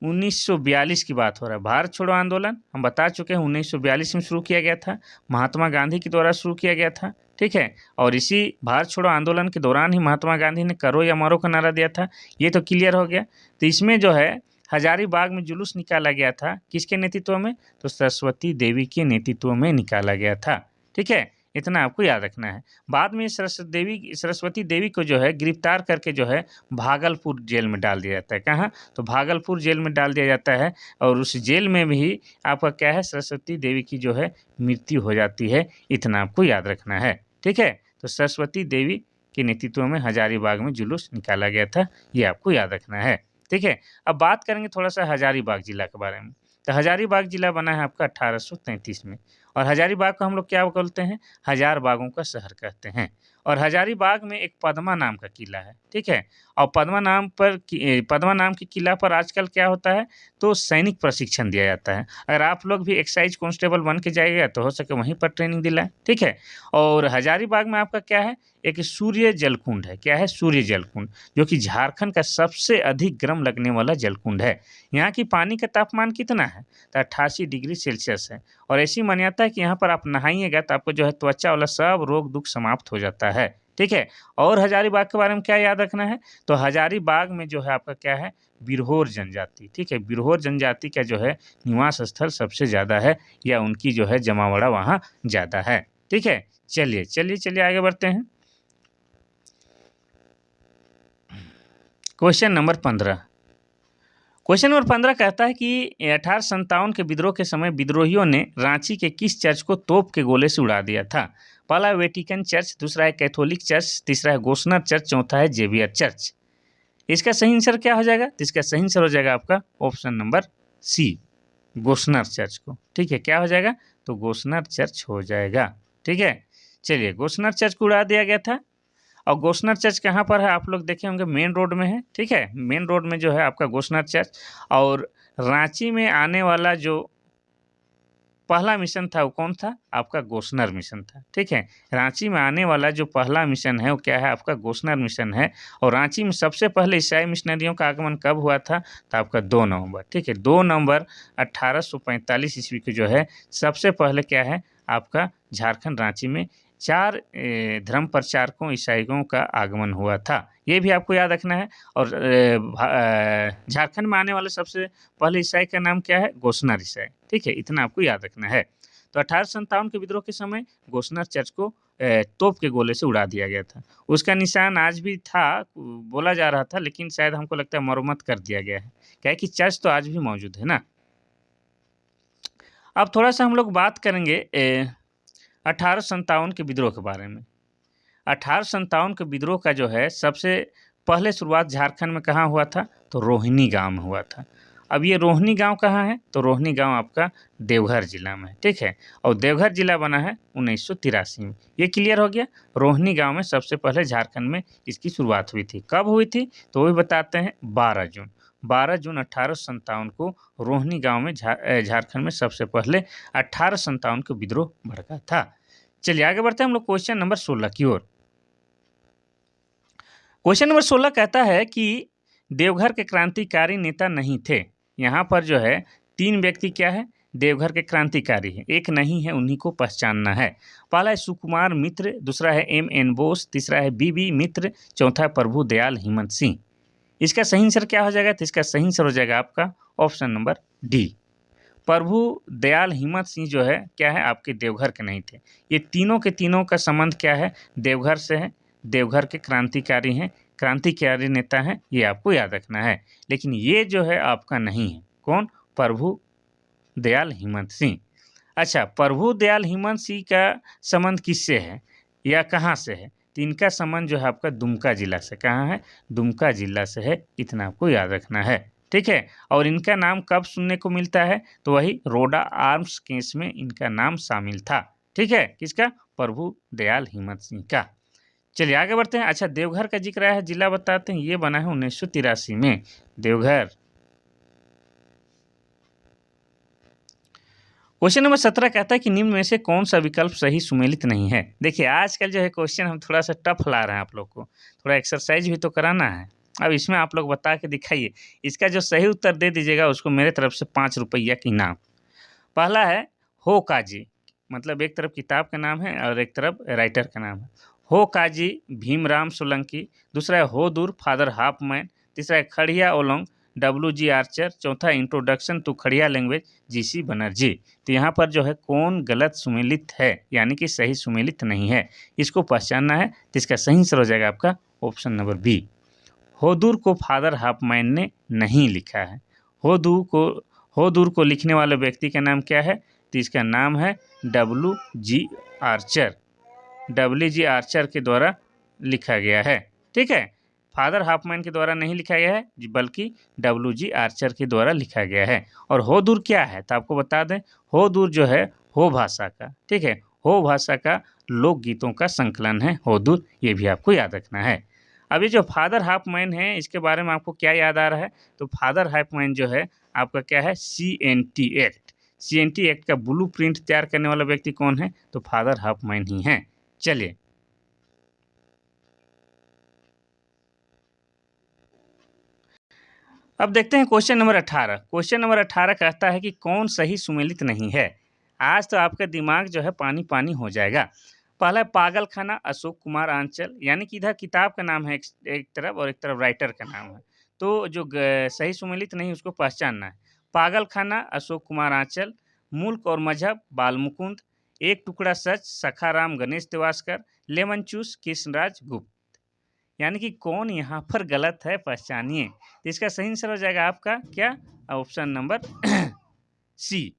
1942 की बात हो रहा है। भारत छोड़ो आंदोलन हम बता चुके हैं 1942 में शुरू किया गया था, महात्मा गांधी के द्वारा शुरू किया गया था। ठीक है, और इसी भारत छोड़ो आंदोलन के दौरान ही महात्मा गांधी ने करो या मरो का नारा दिया था। ये तो क्लियर हो गया। तो इसमें जो है हजारीबाग में जुलूस निकाला गया था, किसके नेतृत्व में? तो सरस्वती देवी के नेतृत्व में निकाला गया था। ठीक है, इतना आपको याद रखना है। बाद में सरस्वती देवी को जो है गिरफ्तार करके जो है भागलपुर जेल में डाल दिया जाता है। कहाँ? तो भागलपुर जेल में डाल दिया जाता है। और उस जेल में भी आपका क्या है, सरस्वती देवी की जो है मृत्यु हो जाती है। इतना आपको याद रखना है। ठीक है, तो सरस्वती देवी के नेतृत्व में हजारीबाग में जुलूस निकाला गया था, ये आपको याद रखना है। ठीक है, अब बात करेंगे थोड़ा सा हजारीबाग जिला के बारे में। तो हजारीबाग जिला बना है आपका 1833 में। और हजारीबाग को हम लोग क्या बोलते हैं? हजार बागों का शहर कहते हैं। और हजारीबाग में एक पद्मा नाम का किला है। ठीक है, और पद्मा नाम के किला पर आजकल क्या होता है, तो सैनिक प्रशिक्षण दिया जाता है। अगर आप लोग भी एक्साइज कांस्टेबल बन के जाइएगा तो हो सके वहीं पर ट्रेनिंग दिलाएं। ठीक है, और हजारीबाग में आपका क्या है, एक सूर्य जलकुंड है। क्या है? सूर्य जलकुंड, जो कि झारखंड का सबसे अधिक गर्म लगने वाला जलकुंड है। यहाँ की पानी का तापमान कितना है? तो 88 डिग्री सेल्सियस है। और ऐसी मान्यता है कि यहाँ पर आप नहाइएगा तो आपको जो है त्वचा वाला सब रोग दुख समाप्त हो जाता है। ठीक है, और हजारीबाग के बारे में क्या याद रखना है, तो हजारीबाग में जो है आपका क्या है, बिरहोर जनजाति। ठीक है, बिरहोर जनजाति का जो है निवास स्थल सबसे ज़्यादा है, या उनकी जो है जमावड़ा वहाँ ज़्यादा है। ठीक है, चलिए चलिए चलिए आगे बढ़ते हैं। क्वेश्चन नंबर 15 कहता है कि 1857 के विद्रोह के समय विद्रोहियों ने रांची के किस चर्च को तोप के गोले से उड़ा दिया था? पहला है वेटिकन चर्च, दूसरा है कैथोलिक चर्च, तीसरा है गोस्नर चर्च, चौथा है जेवियर चर्च। इसका सही आंसर क्या हो जाएगा? तो इसका सही आंसर हो जाएगा आपका option number C, Gossner church को। ठीक है, क्या हो जाएगा? तो गोस्नर चर्च हो जाएगा। ठीक है, चलिए, गोस्नर चर्च को उड़ा दिया गया था। और गोस्नर चर्च कहाँ पर है? आप लोग देखे होंगे मेन रोड में है। ठीक है, मेन रोड में जो है आपका गोस्नर चर्च। और रांची में आने वाला जो पहला मिशन था वो कौन था? आपका गोस्नर मिशन था। ठीक है, रांची में आने वाला जो पहला मिशन है वो क्या है? आपका गोस्नर मिशन है। और रांची में सबसे पहले ईसाई मिशनरियों का आगमन कब हुआ था? तो आपका 2 नवंबर। ठीक है, 2 नवंबर 1845 ईस्वी को जो है सबसे पहले क्या है आपका झारखंड रांची में 4 धर्म प्रचारकों ईसाइयों का आगमन हुआ था। ये भी आपको याद रखना है। और झारखंड में आने वाले सबसे पहले ईसाई का नाम क्या है? गोसनर ईसाई। ठीक है, इतना आपको याद रखना है। तो 1857 के विद्रोह के समय गोसनर चर्च को तोप के गोले से उड़ा दिया गया था। उसका निशान आज भी था, बोला जा रहा था, लेकिन शायद हमको लगता है मरम्मत कर दिया गया है। क्या है कि चर्च तो आज भी मौजूद है ना। अब थोड़ा-सा हम लोग बात करेंगे 1857 के विद्रोह के बारे में। 1857 के विद्रोह का जो है सबसे पहले शुरुआत झारखंड में कहाँ हुआ था? तो रोहिणी गाँव में हुआ था। अब ये रोहिणी गाँव कहाँ है? तो रोहिणी गाँव आपका देवघर जिला में है, ठीक है? और देवघर जिला बना है 1983 में। ये क्लियर हो गया? रोहिणी गाँव में सबसे पहले झारखंड में इसकी शुरुआत हुई थी। कब हुई थी? तो वो भी बताते हैं 12 जून। 12 जून 1857 को रोहिणी गाँव में झारखंड में सबसे पहले 1857 का विद्रोह भड़का था। चलिए आगे बढ़ते हैं हम लोग क्वेश्चन नंबर 16 की ओर। क्वेश्चन नंबर 16 कहता है कि देवघर के क्रांतिकारी नेता नहीं थे। यहाँ पर जो है 3 व्यक्ति क्या है? देवघर के क्रांतिकारी हैं। एक नहीं है, उन्हीं को पहचानना है। पहला है सुकुमार मित्र, दूसरा है एम.एन. बोस, तीसरा है बी.बी. मित्र, चौथा है प्रभु दयाल हिम्मत सिंह। इसका सही आंसर क्या हो जाएगा? तो इसका सही आंसर हो जाएगा आपका ऑप्शन नंबर डी। प्रभु दयाल हिम्मत सिंह जो है क्या है? आपके देवघर के नहीं थे। ये तीनों के तीनों का संबंध क्या है? देवघर से है। देवघर के क्रांतिकारी हैं, क्रांतिकारी नेता हैं, ये आपको याद रखना है। लेकिन ये जो है आपका नहीं है। कौन? प्रभु दयाल हिम्मत सिंह। अच्छा, प्रभु दयाल हिम्मत सिंह का संबंध किससे है या कहाँ से है? तो इनका संबंध जो है आपका दुमका जिला से। कहाँ है? दुमका जिला से है। इतना आपको याद रखना है, ठीक है। और इनका नाम कब सुनने को मिलता है? तो वही रोडा आर्म्स केस में इनका नाम शामिल था, ठीक है। किसका? प्रभु दयाल हिम्मत सिंह का। चलिए आगे बढ़ते हैं। अच्छा, देवघर का जिक्र है, जिला बताते हैं। ये बना है 1983 में देवघर। क्वेश्चन नंबर 17 कहता है कि निम्न में से कौन सा विकल्प सही सुमेलित नहीं है? देखिए आजकल जो है क्वेश्चन हम थोड़ा सा टफ ला रहे हैं आप लोग को, थोड़ा एक्सरसाइज भी तो कराना है। अब इसमें आप लोग बता के दिखाइए। इसका जो सही उत्तर दे दीजिएगा उसको मेरे तरफ से 5 रुपया की इनाम। पहला है हो काजी, मतलब एक तरफ किताब का नाम है और एक तरफ राइटर का नाम है। हो काजी भीमराव सोलंकी, दूसरा है हो दूर फादर हाफमैन, तीसरा है खड़िया ओलोंग डब्ल्यू.जी. आर्चर, चौथा introduction to Kharia language G C. Banerjee. तो यहाँ पर जो है कौन गलत सुमेलित है, यानी कि सही सुमेलित नहीं है, इसको पहचानना है। तो इसका सही आंसर हो जाएगा आपका ऑप्शन नंबर बी। होदूर को फादर हाफमैन ने नहीं लिखा है। होदूर को लिखने वाले व्यक्ति का नाम क्या है? तो इसका नाम है डब्ल्यू.जी. आर्चर। डब्ल्यू.जी. आर्चर के द्वारा लिखा गया है, ठीक है। फादर हाफमैन के द्वारा नहीं लिखा गया है, बल्कि डब्ल्यू.जी. आर्चर के द्वारा लिखा गया है। और होदूर क्या है? तो आपको बता दें, होदूर जो है हो भाषा का, ठीक है, हो भाषा का लोकगीतों का संकलन है होदूर। ये भी आपको याद रखना है। अभी जो फादर हाफमैन है, इसके बारे में आपको क्या याद आ रहा है? तो फादर हाफमैन जो है आपका क्या है? CNT act. CNT एक्ट का ब्लू प्रिंट तैयार करने वाला व्यक्ति कौन है? तो फादर हाफमैन ही हैं। चलिए अब देखते हैं क्वेश्चन नंबर 18। क्वेश्चन नंबर 18 कहता है कि कौन सही सुमेलित नहीं है। आज तो आपका दिमाग जो है पानी पानी हो जाएगा। पहला है पागल खाना अशोक कुमार आंचल, यानी कि इधर किताब का नाम है एक तरफ और एक तरफ राइटर का नाम है। तो जो सही सुमेलित नहीं उसको पहचानना है। पागल खाना अशोक कुमार आंचल, मुल्क और मजहब बाल मुकुंद, एक टुकड़ा सच सखाराम गणेश तिवास्कर, लेमन चूस कृष्णराज गुप्त। यानी कि कौन यहाँ पर गलत है, पहचानिए। तो इसका सही आंसर हो जाएगा आपका क्या? Option number C.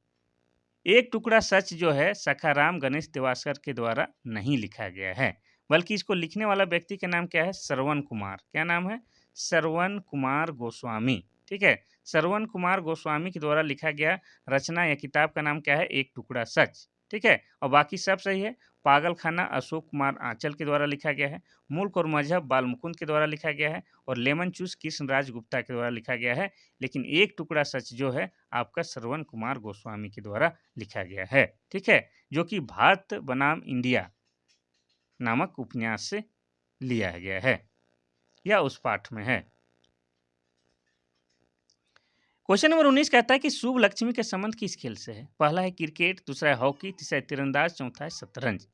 एक टुकड़ा सच जो है सखाराम गणेश तिवास्कर के द्वारा नहीं लिखा गया है, बल्कि इसको लिखने वाला व्यक्ति का नाम क्या है? श्रवण कुमार। क्या नाम है? श्रवण कुमार गोस्वामी, ठीक है। श्रवण कुमार गोस्वामी के द्वारा लिखा गया रचना या किताब का नाम क्या है? एक टुकड़ा सच, ठीक है। और बाकी सब सही है। पागल खाना अशोक कुमार आंचल के द्वारा लिखा गया है, मुल्क और मजहब बाल मुकुंद के द्वारा लिखा गया है, और लेमन चूस कृष्णराज गुप्ता के द्वारा लिखा गया है। लेकिन एक टुकड़ा सच जो है आपका श्रवण कुमार गोस्वामी के द्वारा लिखा गया है, ठीक है, जो कि भारत बनाम इंडिया नामक उपन्यास से लिया गया है या उस पाठ में है। क्वेश्चन नंबर 19 कहता है कि शुभ लक्ष्मी के संबंध किस खेल से है? पहला है क्रिकेट, दूसरा है हॉकी, तीसरा है तीरंदाज, चौथा है शतरंज।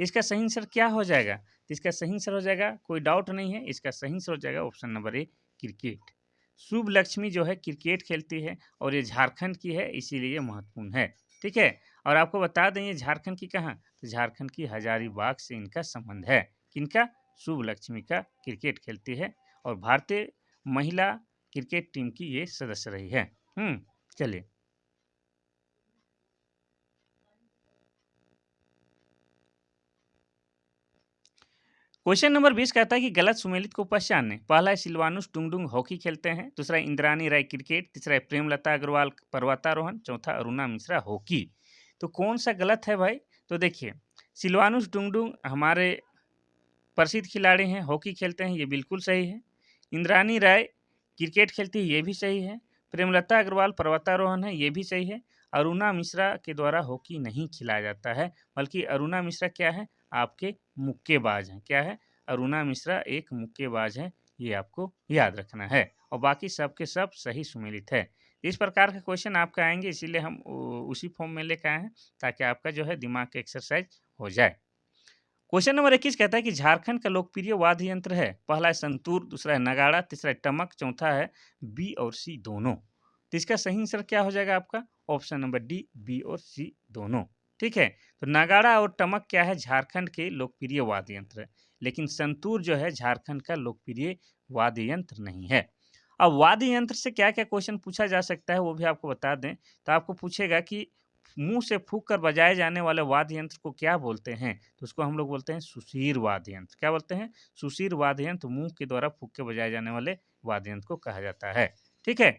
इसका सही आंसर क्या हो जाएगा? तो इसका सही आंसर हो जाएगा, कोई डाउट नहीं है, इसका सही आंसर हो जाएगा ऑप्शन नंबर ए, क्रिकेट। शुभ लक्ष्मी जो है क्रिकेट खेलती है और ये झारखंड की है, इसीलिए ये महत्वपूर्ण है। ठीक है, और आपको बता दें ये झारखंड की कहाँ, तो झारखंड की हजारीबाग से इनका संबंध है। किनका? शुभ लक्ष्मी का, क्रिकेट खेलती है और भारतीय महिला क्रिकेट टीम की ये सदस्य रही है। चलिए, क्वेश्चन नंबर 20 कहता है कि गलत सुमेलित को पहचानें। पहला है सिलवानुस टुंगडुंग हॉकी खेलते हैं, दूसरा है इंद्रानी राय क्रिकेट, तीसरा है प्रेमलता अग्रवाल पर्वतारोहण, चौथा अरुणा मिश्रा हॉकी। तो कौन सा गलत है भाई? तो देखिए, सिलवानुस टुंगडुंग हमारे प्रसिद्ध खिलाड़ी हैं, हॉकी खेलते हैं, ये बिल्कुल सही है। इंद्रानी राय क्रिकेट खेलती है, ये भी सही है। प्रेमलता अग्रवाल पर्वतारोहण है, ये भी सही है। अरुणा मिश्रा के द्वारा हॉकी नहीं खिलाया जाता है, बल्कि अरुणा मिश्रा क्या है? आपके मुक्केबाज हैं। क्या है? अरुणा मिश्रा एक मुक्केबाज है, ये आपको याद रखना है। और बाकी सब के सब सही सुमेलित है। इस प्रकार के क्वेश्चन आपका आएंगे, इसीलिए हम उसी फॉर्म में लेकर आए हैं, ताकि आपका जो है दिमाग का एक्सरसाइज हो जाए। क्वेश्चन नंबर 21 कहता है कि झारखंड का लोकप्रिय वाद्य यंत्र है। पहला है संतूर, दूसरा है नगाड़ा, तीसरा है टमक, चौथा है बी और सी दोनों। तो इसका सही आंसर क्या हो जाएगा आपका? ऑप्शन नंबर डी, बी और सी दोनों। ठीक है, तो नगाड़ा और टमक क्या है? झारखंड के लोकप्रिय वाद्य यंत्र है, लेकिन संतूर जो है झारखंड का लोकप्रिय वाद्य यंत्र नहीं है। अब वाद्य यंत्र से क्या क्या क्वेश्चन पूछा जा सकता है वो भी आपको बता दें। तो आपको पूछेगा कि मुंह से फूंक कर बजाए जाने वाले वाद्य यंत्र को क्या बोलते हैं? तो उसको हम लोग बोलते हैं सुशीर वाद्य यंत्र। क्या बोलते हैं? सुशीर वाद्य यंत्र, मुंह के द्वारा फूंक के बजाए जाने वाले वाद्य यंत्र को कहा जाता है। ठीक है,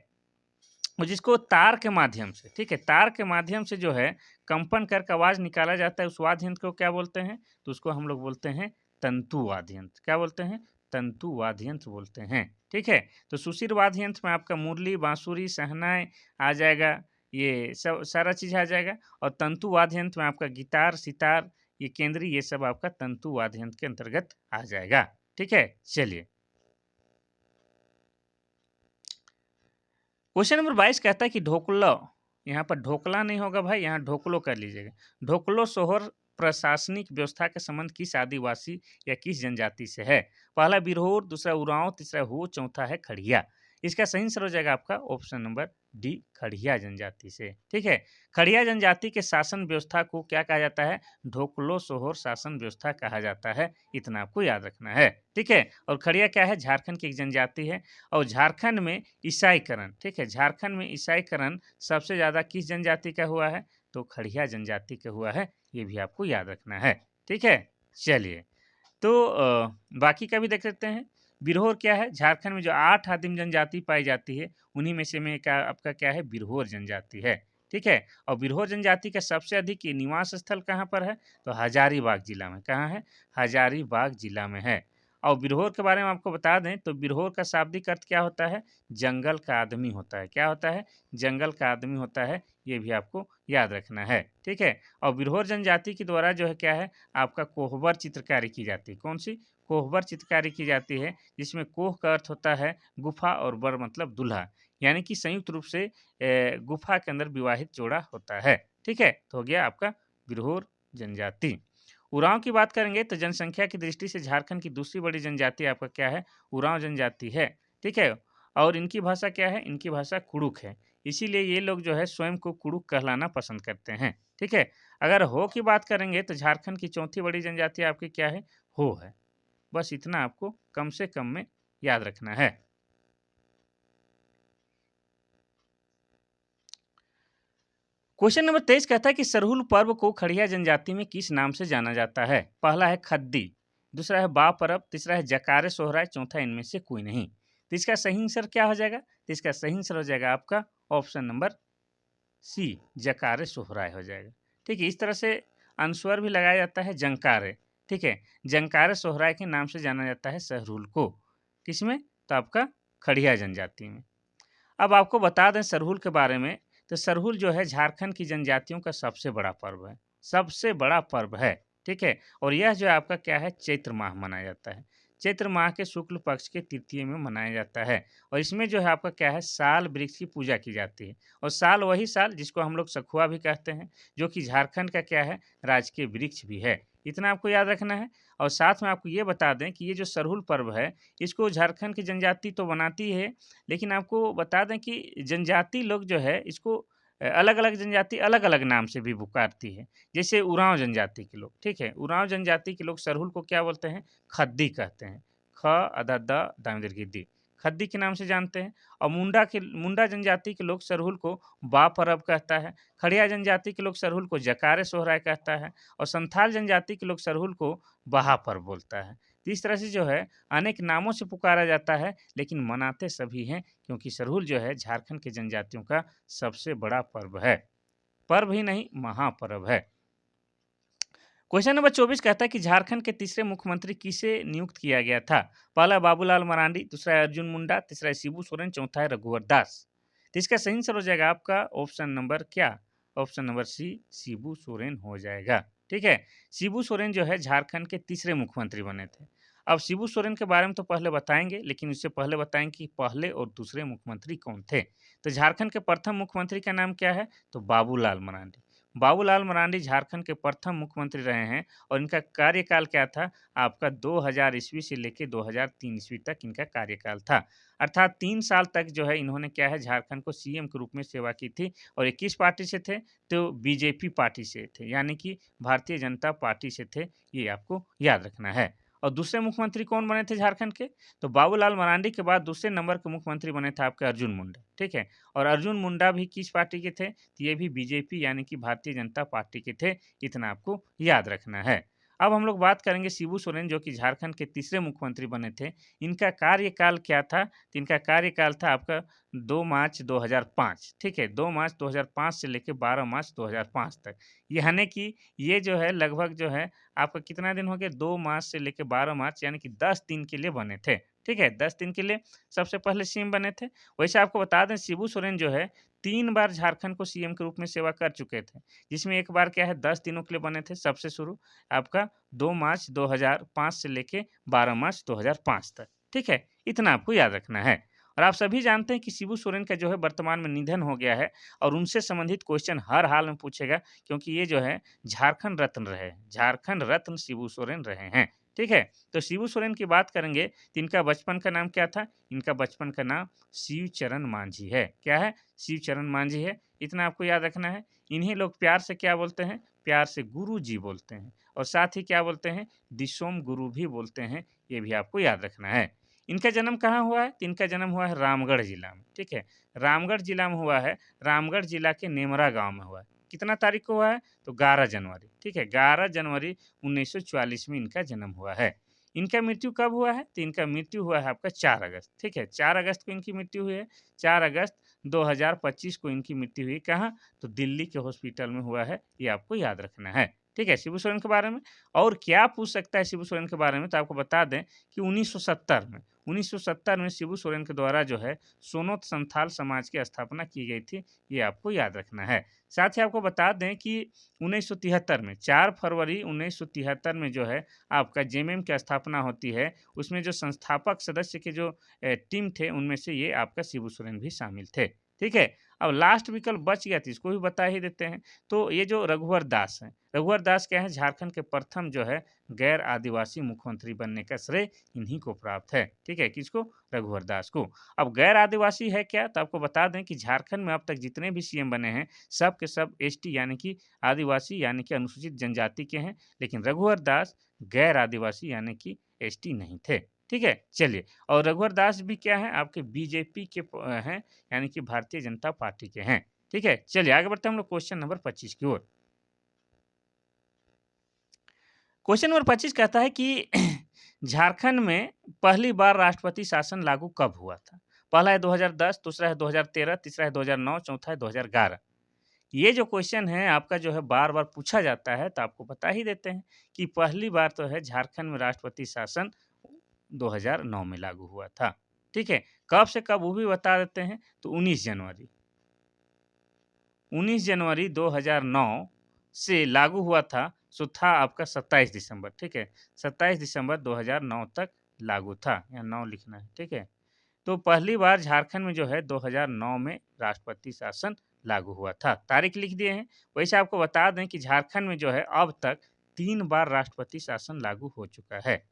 और जिसको तार के माध्यम से, ठीक है, तार के माध्यम से जो है कंपन करके आवाज निकाला जाता है, उस वाद्य यंत्र को क्या बोलते हैं? तो उसको हम लोग बोलते हैं तंतु वाद्य यंत्र। क्या बोलते हैं? तंतु वाद्य यंत्र बोलते हैं। ठीक है, तो सुशीर वाद्य यंत्र में आपका मुरली, बांसुरी, शहनाई आ जाएगा, ये सब सारा चीज आ जाएगा। और तंतु वाद्य यंत्र में आपका गिटार, सितार, ये केंद्री, ये सब आपका तंतु वाद्य यंत्र के अंतर्गत आ जाएगा। ठीक है, चलिए, क्वेश्चन नंबर 22 कहता है कि ढोकलो, यहाँ पर ढोकला नहीं होगा भाई, यहाँ ढोकलो कर लीजिएगा। ढोकलो सोहर प्रशासनिक व्यवस्था के संबंध किस आदिवासी या किस जनजाति से है? पहला बिरहोर, दूसरा उरांव, तीसरा हो, चौथा है खड़िया। इसका सही आंसर हो जाएगा आपका ऑप्शन नंबर डी, खड़िया जनजाति से। ठीक है, खड़िया जनजाति के शासन व्यवस्था को क्या कहा जाता है? ढोकलो सोहर शासन व्यवस्था कहा जाता है, इतना आपको याद रखना है। ठीक है, और खड़िया क्या है? झारखंड की एक जनजाति है। और झारखंड में ईसाईकरण, ठीक है, झारखंड में ईसाईकरण सबसे ज़्यादा किस जनजाति का हुआ है? तो खड़िया जनजाति का हुआ है, ये भी आपको याद रखना है। ठीक है, चलिए, तो बाकी का भी देख लेते हैं। बिरहोर क्या है? झारखंड में जो 8 आदिम जनजाति पाई जाती है, उन्हीं में से में का आपका क्या है? बिरहोर जनजाति है। ठीक है, और बिरहोर जनजाति का सबसे अधिक ये निवास स्थल कहाँ पर है? तो हजारीबाग जिला में। कहाँ है? हजारीबाग जिला में है। और बिरहोर के बारे में आपको बता दें तो बिरहोर का शाब्दिक अर्थ क्या होता है? जंगल का आदमी होता है। क्या होता है? जंगल का आदमी होता है, ये भी आपको याद रखना है। ठीक है, और बिरहोर जनजाति के द्वारा जो है क्या है? आपका कोहबर चित्रकारी की जाती है। कौन सी? कोहबर चित्रकारी की जाती है, जिसमें कोह का अर्थ होता है गुफा और बर मतलब दूल्हा, यानी कि संयुक्त रूप से गुफा के अंदर विवाहित जोड़ा होता है। ठीक है, तो हो गया आपका बिरहोर जनजाति। उरांव की बात करेंगे तो जनसंख्या की दृष्टि से झारखंड की दूसरी बड़ी जनजाति आपका क्या है? उरांव जनजाति है। ठीक है, और इनकी भाषा क्या है? इनकी भाषा कुड़ुक है, इसीलिए ये लोग जो है स्वयं को कुड़ुक कहलाना पसंद करते हैं। ठीक है, अगर हो की बात करेंगे तो झारखंड की चौथी बड़ी जनजाति आपकी क्या है? हो है। बस इतना आपको कम से कम में याद रखना है। क्वेश्चन नंबर 23 कहता है कि सरहुल पर्व को खड़िया जनजाति में किस नाम से जाना जाता है? पहला है खद्दी, दूसरा है बा परब, तीसरा है जकारे सोहराय, चौथा इनमें से कोई नहीं। तो इसका सही आंसर क्या हो जाएगा? तो इसका सही आंसर हो जाएगा आपका ऑप्शन नंबर सी, जकारे सोहराय हो जाएगा। ठीक है, इस तरह से अनुस्वर भी लगाया जाता है जंकारे। ठीक है, जंकारे सोहराय के नाम से जाना जाता है सरहुल को। किसमें? तो आपका खड़िया जनजाति में। अब आपको बता दें सरहुल के बारे में, तो सरहुल जो है झारखंड की जनजातियों का सबसे बड़ा पर्व है, सबसे बड़ा पर्व है। ठीक है, और यह जो है आपका क्या है? चैत्र माह मनाया जाता है। चैत्र माह के शुक्ल पक्ष के तृतीय में मनाया जाता है। और इसमें जो है आपका क्या है, साल वृक्ष की पूजा की जाती है। और साल वही साल जिसको हम लोग सखुआ भी कहते हैं, जो कि झारखंड का क्या है, राजकीय वृक्ष भी है। इतना आपको याद रखना है। और साथ में आपको ये बता दें कि ये जो सरहुल पर्व है, इसको झारखंड की जनजाति तो बनाती है, लेकिन आपको बता दें कि जनजाति लोग जो है इसको अलग-अलग जनजाति अलग-अलग नाम से भी पुकारती है। जैसे उरांव जनजाति के लोग, ठीक है? उरांव जनजाति के लोग सरहुल को क्या बोलते हैं? खद्दी कहते हैं। ख, अदा, द, दामिदीर्घ दी। खद्दी के नाम से जानते हैं। और मुंडा जनजाति के लोग सरहुल को बा परब कहता है। खड़िया जनजाति के लोग सरहुल को जकारे सोहराय कहता है। और संथाल जनजाति के लोग सरहुल को बहा पर्व बोलता है। तो इस तरह से जो है अनेक नामों से पुकारा जाता है, लेकिन मनाते सभी हैं, क्योंकि सरहुल जो है झारखंड के जनजातियों का सबसे बड़ा पर्व है। पर्व ही नहीं, महापर्व है। क्वेश्चन नंबर 24 कहता है कि झारखंड के तीसरे मुख्यमंत्री किसे नियुक्त किया गया था? पहला बाबूलाल मरांडी, दूसरा है अर्जुन मुंडा, तीसरा है शिबू सोरेन, चौथा है रघुवर दास। तो इसका सही आंसर हो जाएगा आपका ऑप्शन नंबर क्या? Option number C, Shibu Soren हो जाएगा। ठीक है, शिबू सोरेन जो है झारखंड के तीसरे मुख्यमंत्री बने थे। अब शिबू सोरेन के बारे में तो पहले बताएंगे, लेकिन उससे पहले बताएंगे कि पहले और दूसरे मुख्यमंत्री कौन थे। तो झारखंड के प्रथम मुख्यमंत्री का नाम क्या है? तो बाबूलाल मरांडी। बाबूलाल मरांडी झारखंड के प्रथम मुख्यमंत्री रहे हैं। और इनका कार्यकाल क्या था? आपका 2000 ईस्वी से लेके 2003 ईस्वी तक इनका कार्यकाल था। अर्थात 3 साल तक जो है इन्होंने क्या है, झारखंड को सीएम के रूप में सेवा की थी। और 21 पार्टी से थे, तो बीजेपी पार्टी से थे, यानी कि भारतीय जनता पार्टी से थे। ये आपको याद रखना है। और दूसरे मुख्यमंत्री कौन बने थे झारखंड के? तो बाबूलाल मरांडी के बाद दूसरे नंबर के मुख्यमंत्री बने थे आपके अर्जुन मुंडा। ठीक है, और अर्जुन मुंडा भी किस पार्टी के थे? तो ये भी बीजेपी यानी कि भारतीय जनता पार्टी के थे। इतना आपको याद रखना है। अब हम लोग बात करेंगे शिबू सोरेन, जो कि झारखंड के तीसरे मुख्यमंत्री बने थे। इनका कार्यकाल क्या था? तो इनका कार्यकाल था आपका 2 मार्च 2005। ठीक है, 2 मार्च 2005 से लेके 12 मार्च 2005 तक। यानी कि ये जो है लगभग जो है आपका कितना दिन हो गया? 2 मार्च से लेके 12 मार्च, यानी कि 10 दिन के लिए बने थे। ठीक है, 10 दिन के लिए सबसे पहले सीएम बने थे। वैसे आपको बता दें, शिबू सोरेन जो है 3 बार झारखंड को सीएम के रूप में सेवा कर चुके थे। जिसमें एक बार क्या है 10 दिनों के लिए बने थे सबसे शुरू, आपका 2 मार्च 2005 से लेके 12 मार्च 2005 तक। ठीक है, इतना आपको याद रखना है। और आप सभी जानते हैं कि शिबू सोरेन का जो है वर्तमान में निधन हो गया है। और उनसे संबंधित क्वेश्चन हर हाल में पूछेगा, क्योंकि ये जो है झारखंड रत्न रहे, झारखंड रत्न शिबू सोरेन रहे हैं। ठीक है, तो शिबू सोरेन की बात करेंगे तो इनका बचपन का नाम क्या था? इनका बचपन का नाम शिवचरण मांझी है। क्या है? शिवचरण मांझी है। इतना आपको याद रखना है। इन्हीं लोग प्यार से क्या बोलते हैं? प्यार से गुरु जी बोलते हैं। और साथ ही क्या बोलते हैं? दिशोम गुरु भी बोलते हैं। ये भी आपको याद रखना है। इनका जन्म कहाँ हुआ है? तो इनका जन्म हुआ है रामगढ़ जिला में। ठीक है, रामगढ़ जिला में हुआ है। रामगढ़ जिला के नेमरा गांव में हुआ है। कितना तारीख को हुआ है? तो 11 जनवरी। ठीक है, 11 जनवरी 1944 में इनका जन्म हुआ है। इनका मृत्यु कब हुआ है? तो इनका मृत्यु हुआ है आपका 4 अगस्त। ठीक है, 4 अगस्त को इनकी मृत्यु हुई है। 4 अगस्त 2025 को इनकी मृत्यु हुई। कहाँ? तो दिल्ली के हॉस्पिटल में हुआ है। ये आपको याद रखना है। ठीक है, शिबू सोरेन के बारे में और क्या पूछ सकता है शिबू सोरेन के बारे में? तो आपको बता दें कि 1970 में शिबू सोरेन के द्वारा जो है सोनोत संथाल समाज की स्थापना की गई थी। ये आपको याद रखना है। साथ ही आपको बता दें कि 1973 में 4 फरवरी 1973 में जो है आपका जेएमएम की स्थापना होती है। उसमें जो संस्थापक सदस्य के जो टीम थे, उनमें से ये आपका शिबू सोरेन भी शामिल थे। ठीक है, अब लास्ट विकल्प बच गया था, इसको भी बता ही देते हैं। तो ये जो रघुवर दास हैं, रघुवर दास क्या है? झारखंड के प्रथम जो है गैर आदिवासी मुख्यमंत्री बनने का श्रेय इन्हीं को प्राप्त है। ठीक है, किसको? रघुवर दास को। अब गैर आदिवासी है क्या? तो आपको बता दें कि झारखंड में अब तक जितने भी सीएम बने हैं, सब के सब एसटी यानी कि आदिवासी यानी कि अनुसूचित जनजाति के हैं। लेकिन रघुवर दास गैर आदिवासी यानी कि एसटी नहीं थे। ठीक है, चलिए। और रघुवर दास भी क्या है? आपके बीजेपी के हैं, यानी कि भारतीय जनता पार्टी के हैं। ठीक है, चलिए आगे बढ़ते हैं हम लोग क्वेश्चन नंबर 25 की ओर। क्वेश्चन नंबर 25 कहता है कि झारखंड में पहली बार राष्ट्रपति शासन लागू कब हुआ था? पहला है 2010, दूसरा है 2013, तीसरा है 2009, चौथा है 2011। ये जो क्वेश्चन है आपका जो है बार-बार पूछा जाता है, तो आपको बता ही देते हैं कि पहली बार तो है झारखंड में राष्ट्रपति शासन 2009 में लागू हुआ था। ठीक है, कब से कब वो भी बता देते हैं, तो 19 जनवरी। 19 जनवरी 2009 से लागू हुआ था, सो था आपका 27 दिसंबर। ठीक है, 27 दिसंबर 2009 तक लागू था, यहाँ 9 लिखना है, ठीक है। तो पहली बार झारखंड में जो है 2009 में राष्ट्रपति शासन लागू हुआ था। तारीख लिख दिए हैं। वैसे आपको बता दें कि झारखंड में जो है अब तक 3 बार राष्ट्रपति शासन लागू हो चुका है।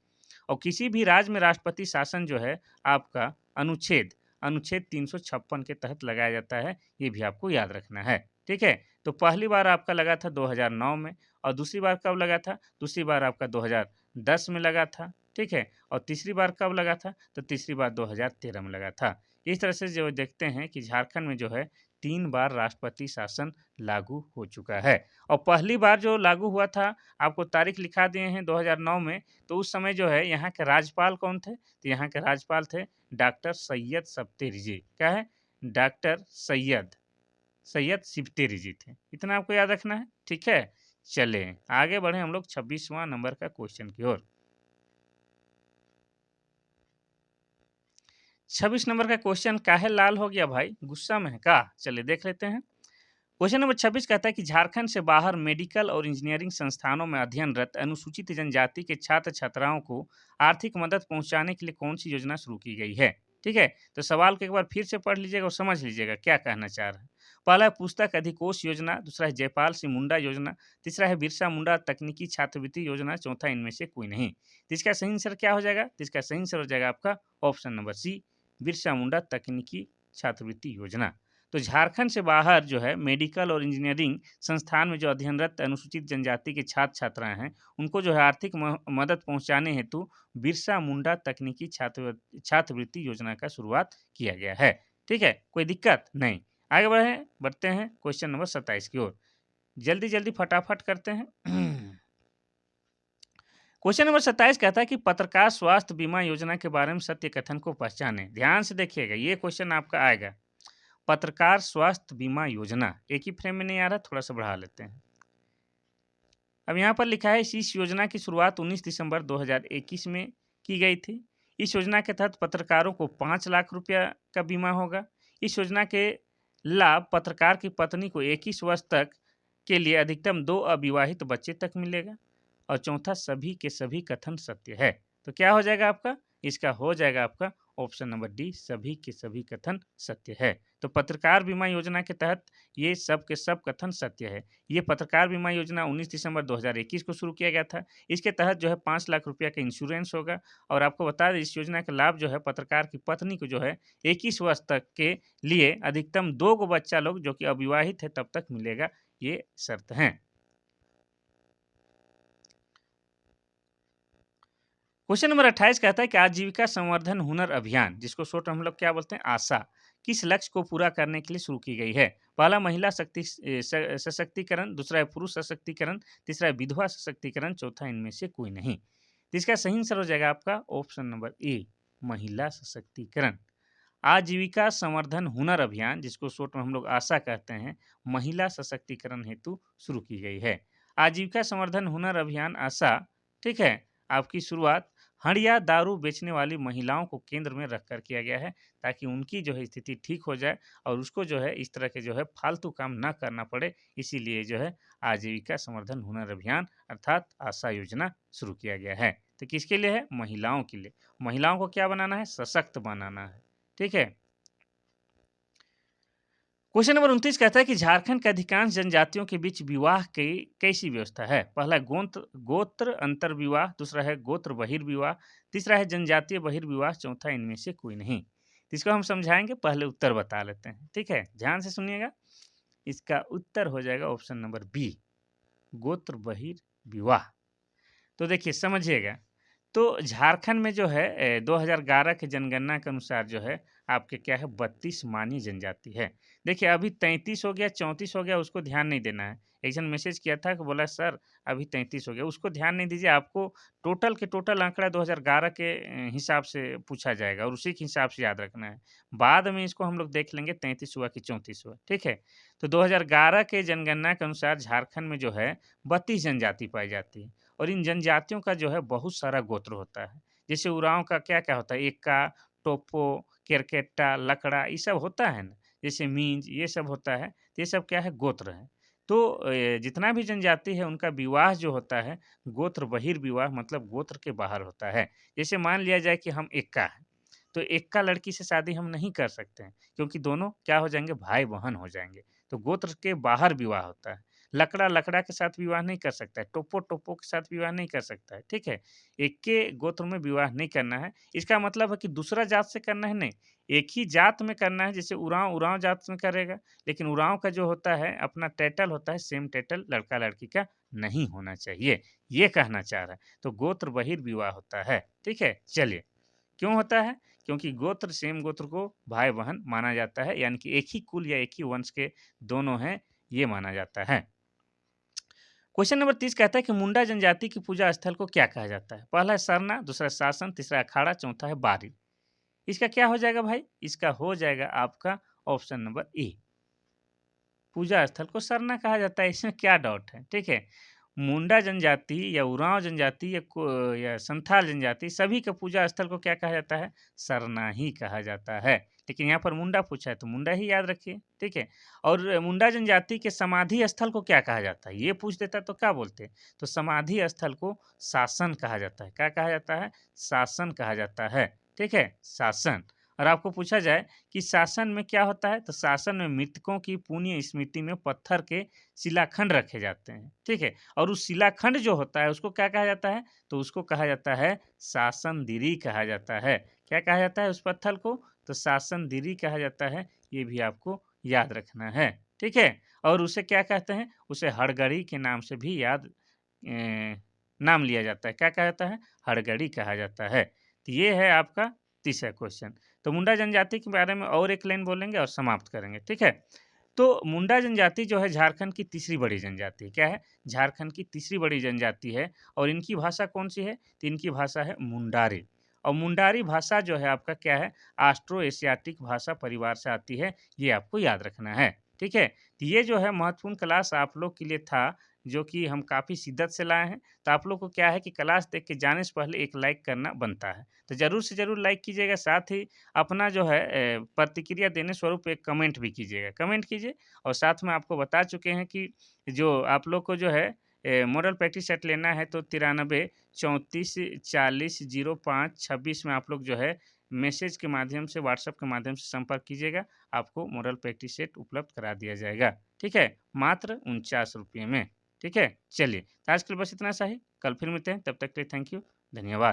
और किसी भी राज्य में राष्ट्रपति शासन जो है आपका अनुच्छेद अनुच्छेद 356 के तहत लगाया जाता है, ये भी आपको याद रखना है, ठीक है। तो पहली बार आपका लगा था 2009 में, और दूसरी बार कब लगा था? दूसरी बार आपका 2010 में लगा था, ठीक है। और तीसरी बार कब लगा था? तो तीसरी बार 2013 में लगा था। इस तरह से जो देखते हैं कि झारखंड में जो है 3 बार राष्ट्रपति शासन लागू हो चुका है। और पहली बार जो लागू हुआ था, आपको तारीख लिखा दिए हैं 2009 में, तो उस समय जो है यहाँ के राज्यपाल कौन थे? तो यहाँ के राज्यपाल थे डॉक्टर सैयद सप्तेरी जी। क्या है? डॉक्टर सैयद सिप्तेरी जी थे। इतना आपको याद रखना है, ठीक है। चलें आगे बढ़े हम लोग 26वां नंबर का क्वेश्चन की ओर। 26 नंबर का क्वेश्चन, काहे लाल हो गया भाई, गुस्सा में है का? चलिए देख लेते हैं। क्वेश्चन नंबर 26 कहता है कि झारखंड से बाहर मेडिकल और इंजीनियरिंग संस्थानों में अध्ययनरत अनुसूचित जनजाति के छात्र छात्राओं को आर्थिक मदद पहुंचाने के लिए कौन सी योजना शुरू की गई है? ठीक है, तो सवाल को एक बार फिर से पढ़ लीजिएगा और समझ लीजिएगा क्या कहना चाह रहा है। पहला है पुस्तक अधिकोष योजना, दूसरा है जयपाल सिंह मुंडा योजना, तीसरा है बिरसा मुंडा तकनीकी छात्रवृत्ति योजना, चौथा इनमें से कोई नहीं। तो इसका सही आंसर क्या हो जाएगा? तो इसका सही आंसर हो जाएगा आपका ऑप्शन नंबर सी, बिरसा मुंडा तकनीकी छात्रवृत्ति योजना। तो झारखंड से बाहर जो है मेडिकल और इंजीनियरिंग संस्थान में जो अध्ययनरत अनुसूचित जनजाति के छात्र छात्राएं हैं, उनको जो है आर्थिक मदद पहुंचाने हेतु बिरसा मुंडा तकनीकी छात्रवृत्ति योजना का शुरुआत किया गया है, ठीक है। कोई दिक्कत नहीं। आगे बढ़ते हैं क्वेश्चन नंबर 27 की ओर। जल्दी जल्दी फटाफट करते हैं। क्वेश्चन नंबर 27 कहता है कि पत्रकार स्वास्थ्य बीमा योजना के बारे में सत्य कथन को पहचाने। ध्यान से देखिएगा, ये क्वेश्चन आपका आएगा। पत्रकार स्वास्थ्य बीमा योजना, एक ही फ्रेम में नहीं आ रहा, थोड़ा सा बढ़ा लेते हैं। अब यहाँ पर लिखा है इस योजना की शुरुआत 19 दिसंबर 2021 में की गई थी। इस योजना के तहत पत्रकारों को 5 लाख रुपया का बीमा होगा। इस योजना के लाभ पत्रकार की पत्नी को 21 वर्ष तक के लिए अधिकतम 2 अविवाहित बच्चे तक मिलेगा। और चौथा, सभी के सभी कथन सत्य है। तो क्या हो जाएगा आपका? इसका हो जाएगा आपका ऑप्शन नंबर डी, सभी के सभी कथन सत्य है। तो पत्रकार बीमा योजना के तहत ये सब के सब कथन सत्य है। ये पत्रकार बीमा योजना 19 दिसंबर 2021 को शुरू किया गया था। इसके तहत जो है 5 लाख रुपया का इंश्योरेंस होगा। और आपको बता दें इस योजना का लाभ जो है पत्रकार की पत्नी को जो है 21 वर्ष तक के लिए अधिकतम 2 गो बच्चा लोग जो कि अविवाहित है तब तक मिलेगा, ये शर्त है। क्वेश्चन नंबर 28 कहता है कि आजीविका संवर्धन हुनर अभियान, जिसको शॉर्ट हम लोग क्या बोलते हैं, आशा, किस लक्ष्य को पूरा करने के लिए शुरू की गई है? पहला महिला सशक्तिकरण, दूसरा है पुरुष सशक्तिकरण, तीसरा है विधवा सशक्तिकरण, चौथा इनमें से कोई नहीं। तो इसका सही आंसर हो जाएगा आपका ऑप्शन नंबर ए, महिला सशक्तिकरण। आजीविका संवर्धन हुनर अभियान, जिसको शॉर्ट में हम लोग आशा कहते हैं, महिला सशक्तिकरण हेतु शुरू की गई है। आजीविका संवर्धन हुनर अभियान आशा, ठीक है, आपकी शुरुआत हड़िया दारू बेचने वाली महिलाओं को केंद्र में रखकर किया गया है, ताकि उनकी जो है स्थिति ठीक हो जाए और उसको जो है इस तरह के जो है फालतू काम ना करना पड़े। इसीलिए जो है आजीविका संवर्धन हुनर अभियान अर्थात आशा योजना शुरू किया गया है। तो किसके लिए है? महिलाओं के लिए। महिलाओं को क्या बनाना है? सशक्त बनाना है, ठीक है। क्वेश्चन नंबर 29 कहता है कि झारखंड के अधिकांश जनजातियों के बीच विवाह की कैसी व्यवस्था है? पहला गोत्र अंतर विवाह, दूसरा है गोत्र बहिर्विवाह, तीसरा है जनजातीय बहिर्विवाह, चौथा इनमें से कोई नहीं। तो इसको हम समझाएंगे, पहले उत्तर बता लेते हैं, ठीक है। ध्यान से सुनिएगा, इसका उत्तर हो जाएगा ऑप्शन नंबर बी, गोत्र बहिर्विवाह। तो देखिए समझिएगा, तो झारखंड में जो है 2011 के जनगणना के अनुसार जो है आपके क्या है 32 माननीय जनजाति है। देखिए अभी 33 हो गया, 34 हो गया, उसको ध्यान नहीं देना है। एक जन मैसेज किया था कि बोला सर अभी 33 हो गया, उसको ध्यान नहीं दीजिए। आपको टोटल के टोटल आंकड़ा 2011 के हिसाब से पूछा जाएगा और उसी के हिसाब से याद रखना है। बाद में इसको हम लोग देख लेंगे 33 हुआ कि 34 हुआ, ठीक है। तो 2011 के जनगणना के अनुसार झारखंड में जो है 32 जनजाति पाई जाती है। और इन जनजातियों का जो है बहुत सारा गोत्र होता है। जैसे उरांव का क्या क्या होता है, एक्का, टोपो, केरकेट्टा, लकड़ा, ये सब होता है ना। जैसे मींज, ये सब होता है, तो ये सब क्या है, गोत्र है। तो जितना भी जनजाति है उनका विवाह जो होता है गोत्र बहिर्विवाह मतलब गोत्र के बाहर होता है। जैसे मान लिया जाए कि हम एक्का हैं, तो एक्का लड़की से शादी हम नहीं कर सकते हैं क्योंकि दोनों क्या हो जाएँगे भाई-बहन हो जाएँगे। तो गोत्र के बाहर विवाह होता है। लकड़ा लकड़ा के साथ विवाह नहीं कर सकता है, टोपो टोपो के साथ विवाह नहीं कर सकता है, ठीक है? एक के गोत्र में विवाह नहीं करना है। इसका मतलब है कि दूसरा जात से करना है नहीं, एक ही जात में करना है जैसे उराँव, उराँव जात में करेगा, लेकिन उराँव का जो होता है अपना टाइटल होता है सेम टाइटल लड़का-लड़की का नहीं होना चाहिए, ये कहना चाह रहा है। तो गोत्र बहिर्विवाह होता है, ठीक है? चलिए, क्यों होता है? क्योंकि गोत्र सेम गोत्र को भाई-बहन माना जाता है, यानी कि एक ही कुल या एक ही वंश के दोनों हैं, ये माना जाता है। क्वेश्चन नंबर 30 कहता है कि मुंडा जनजाति की पूजा स्थल को क्या कहा जाता है? पहला है सरना, दूसरा शासन, तीसरा अखाड़ा, चौथा है बारी। इसका क्या हो जाएगा भाई? इसका हो जाएगा आपका ऑप्शन नंबर ए। पूजा स्थल को सरना कहा जाता है, इसमें क्या डाउट है? ठीक है। मुंडा जनजाति या उरांव जनजाति या संथाल जनजाति सभी के पूजा स्थल को क्या कहा जाता है? सरना ही कहा जाता है। लेकिन यहाँ पर मुंडा पूछा है तो मुंडा ही याद रखिए, ठीक है? और मुंडा जनजाति के समाधि स्थल को क्या कहा जाता है? ये पूछ देता तो क्या बोलते? तो समाधि स्थल को शासन कहा जाता है। क्या कहा जाता है? शासन कहा जाता है, ठीक है? शासन। और आपको पूछा जाए कि शासन में क्या होता है? तो शासन में मृतकों की पुण्य स्मृति में पत्थर के शिलाखंड रखे जाते हैं, ठीक है? और उस शिलाखंड जो होता है उसको क्या कहा जाता है? तो उसको कहा जाता है शासनदिरी कहा जाता है। क्या कहा जाता है उस पत्थर को? तो शासनदिरी कहा जाता है, ये भी आपको याद रखना है, ठीक है? और उसे क्या कहते हैं? उसे हड़गड़ी के नाम से भी नाम लिया जाता है। क्या कहा जाता है? हड़गड़ी कहा जाता है। तो ये है आपका तीसरा क्वेश्चन। तो मुंडा जनजाति के बारे में और एक लाइन बोलेंगे और समाप्त करेंगे, ठीक है? तो मुंडा जनजाति जो है झारखंड की तीसरी बड़ी जनजाति है। क्या है? झारखंड की तीसरी बड़ी जनजाति है और इनकी भाषा कौन-सी है? तो इनकी भाषा है मुंडारी और मुंडारी भाषा जो है आपका क्या है? ऑस्ट्रो एशियाटिक भाषा परिवार से आती है, ये आपको याद रखना है, ठीक है? तो ये जो है महत्वपूर्ण क्लास आप लोग के लिए था, जो कि हम काफ़ी शिद्दत से लाए हैं। तो आप लोग को क्या है कि क्लास देख के जाने से पहले एक लाइक करना बनता है। तो ज़रूर से ज़रूर लाइक कीजिएगा, साथ ही अपना जो है प्रतिक्रिया देने स्वरूप एक कमेंट भी कीजिएगा। कमेंट कीजिए और साथ में आपको बता चुके हैं कि जो आप लोग को जो है मॉडल प्रैक्टिस सेट लेना है तो 93 34 40 05 26 में आप लोग जो है मैसेज के माध्यम से व्हाट्सएप के माध्यम से संपर्क कीजिएगा। आपको मॉडल प्रैक्टिस सेट उपलब्ध करा दिया जाएगा। ठीक है? मात्र ₹49 में। ठीक है? चलिए, तो आज के लिए बस इतना सा ही। कल फिर मिलते हैं, तब तक के लिए थैंक यू, धन्यवाद।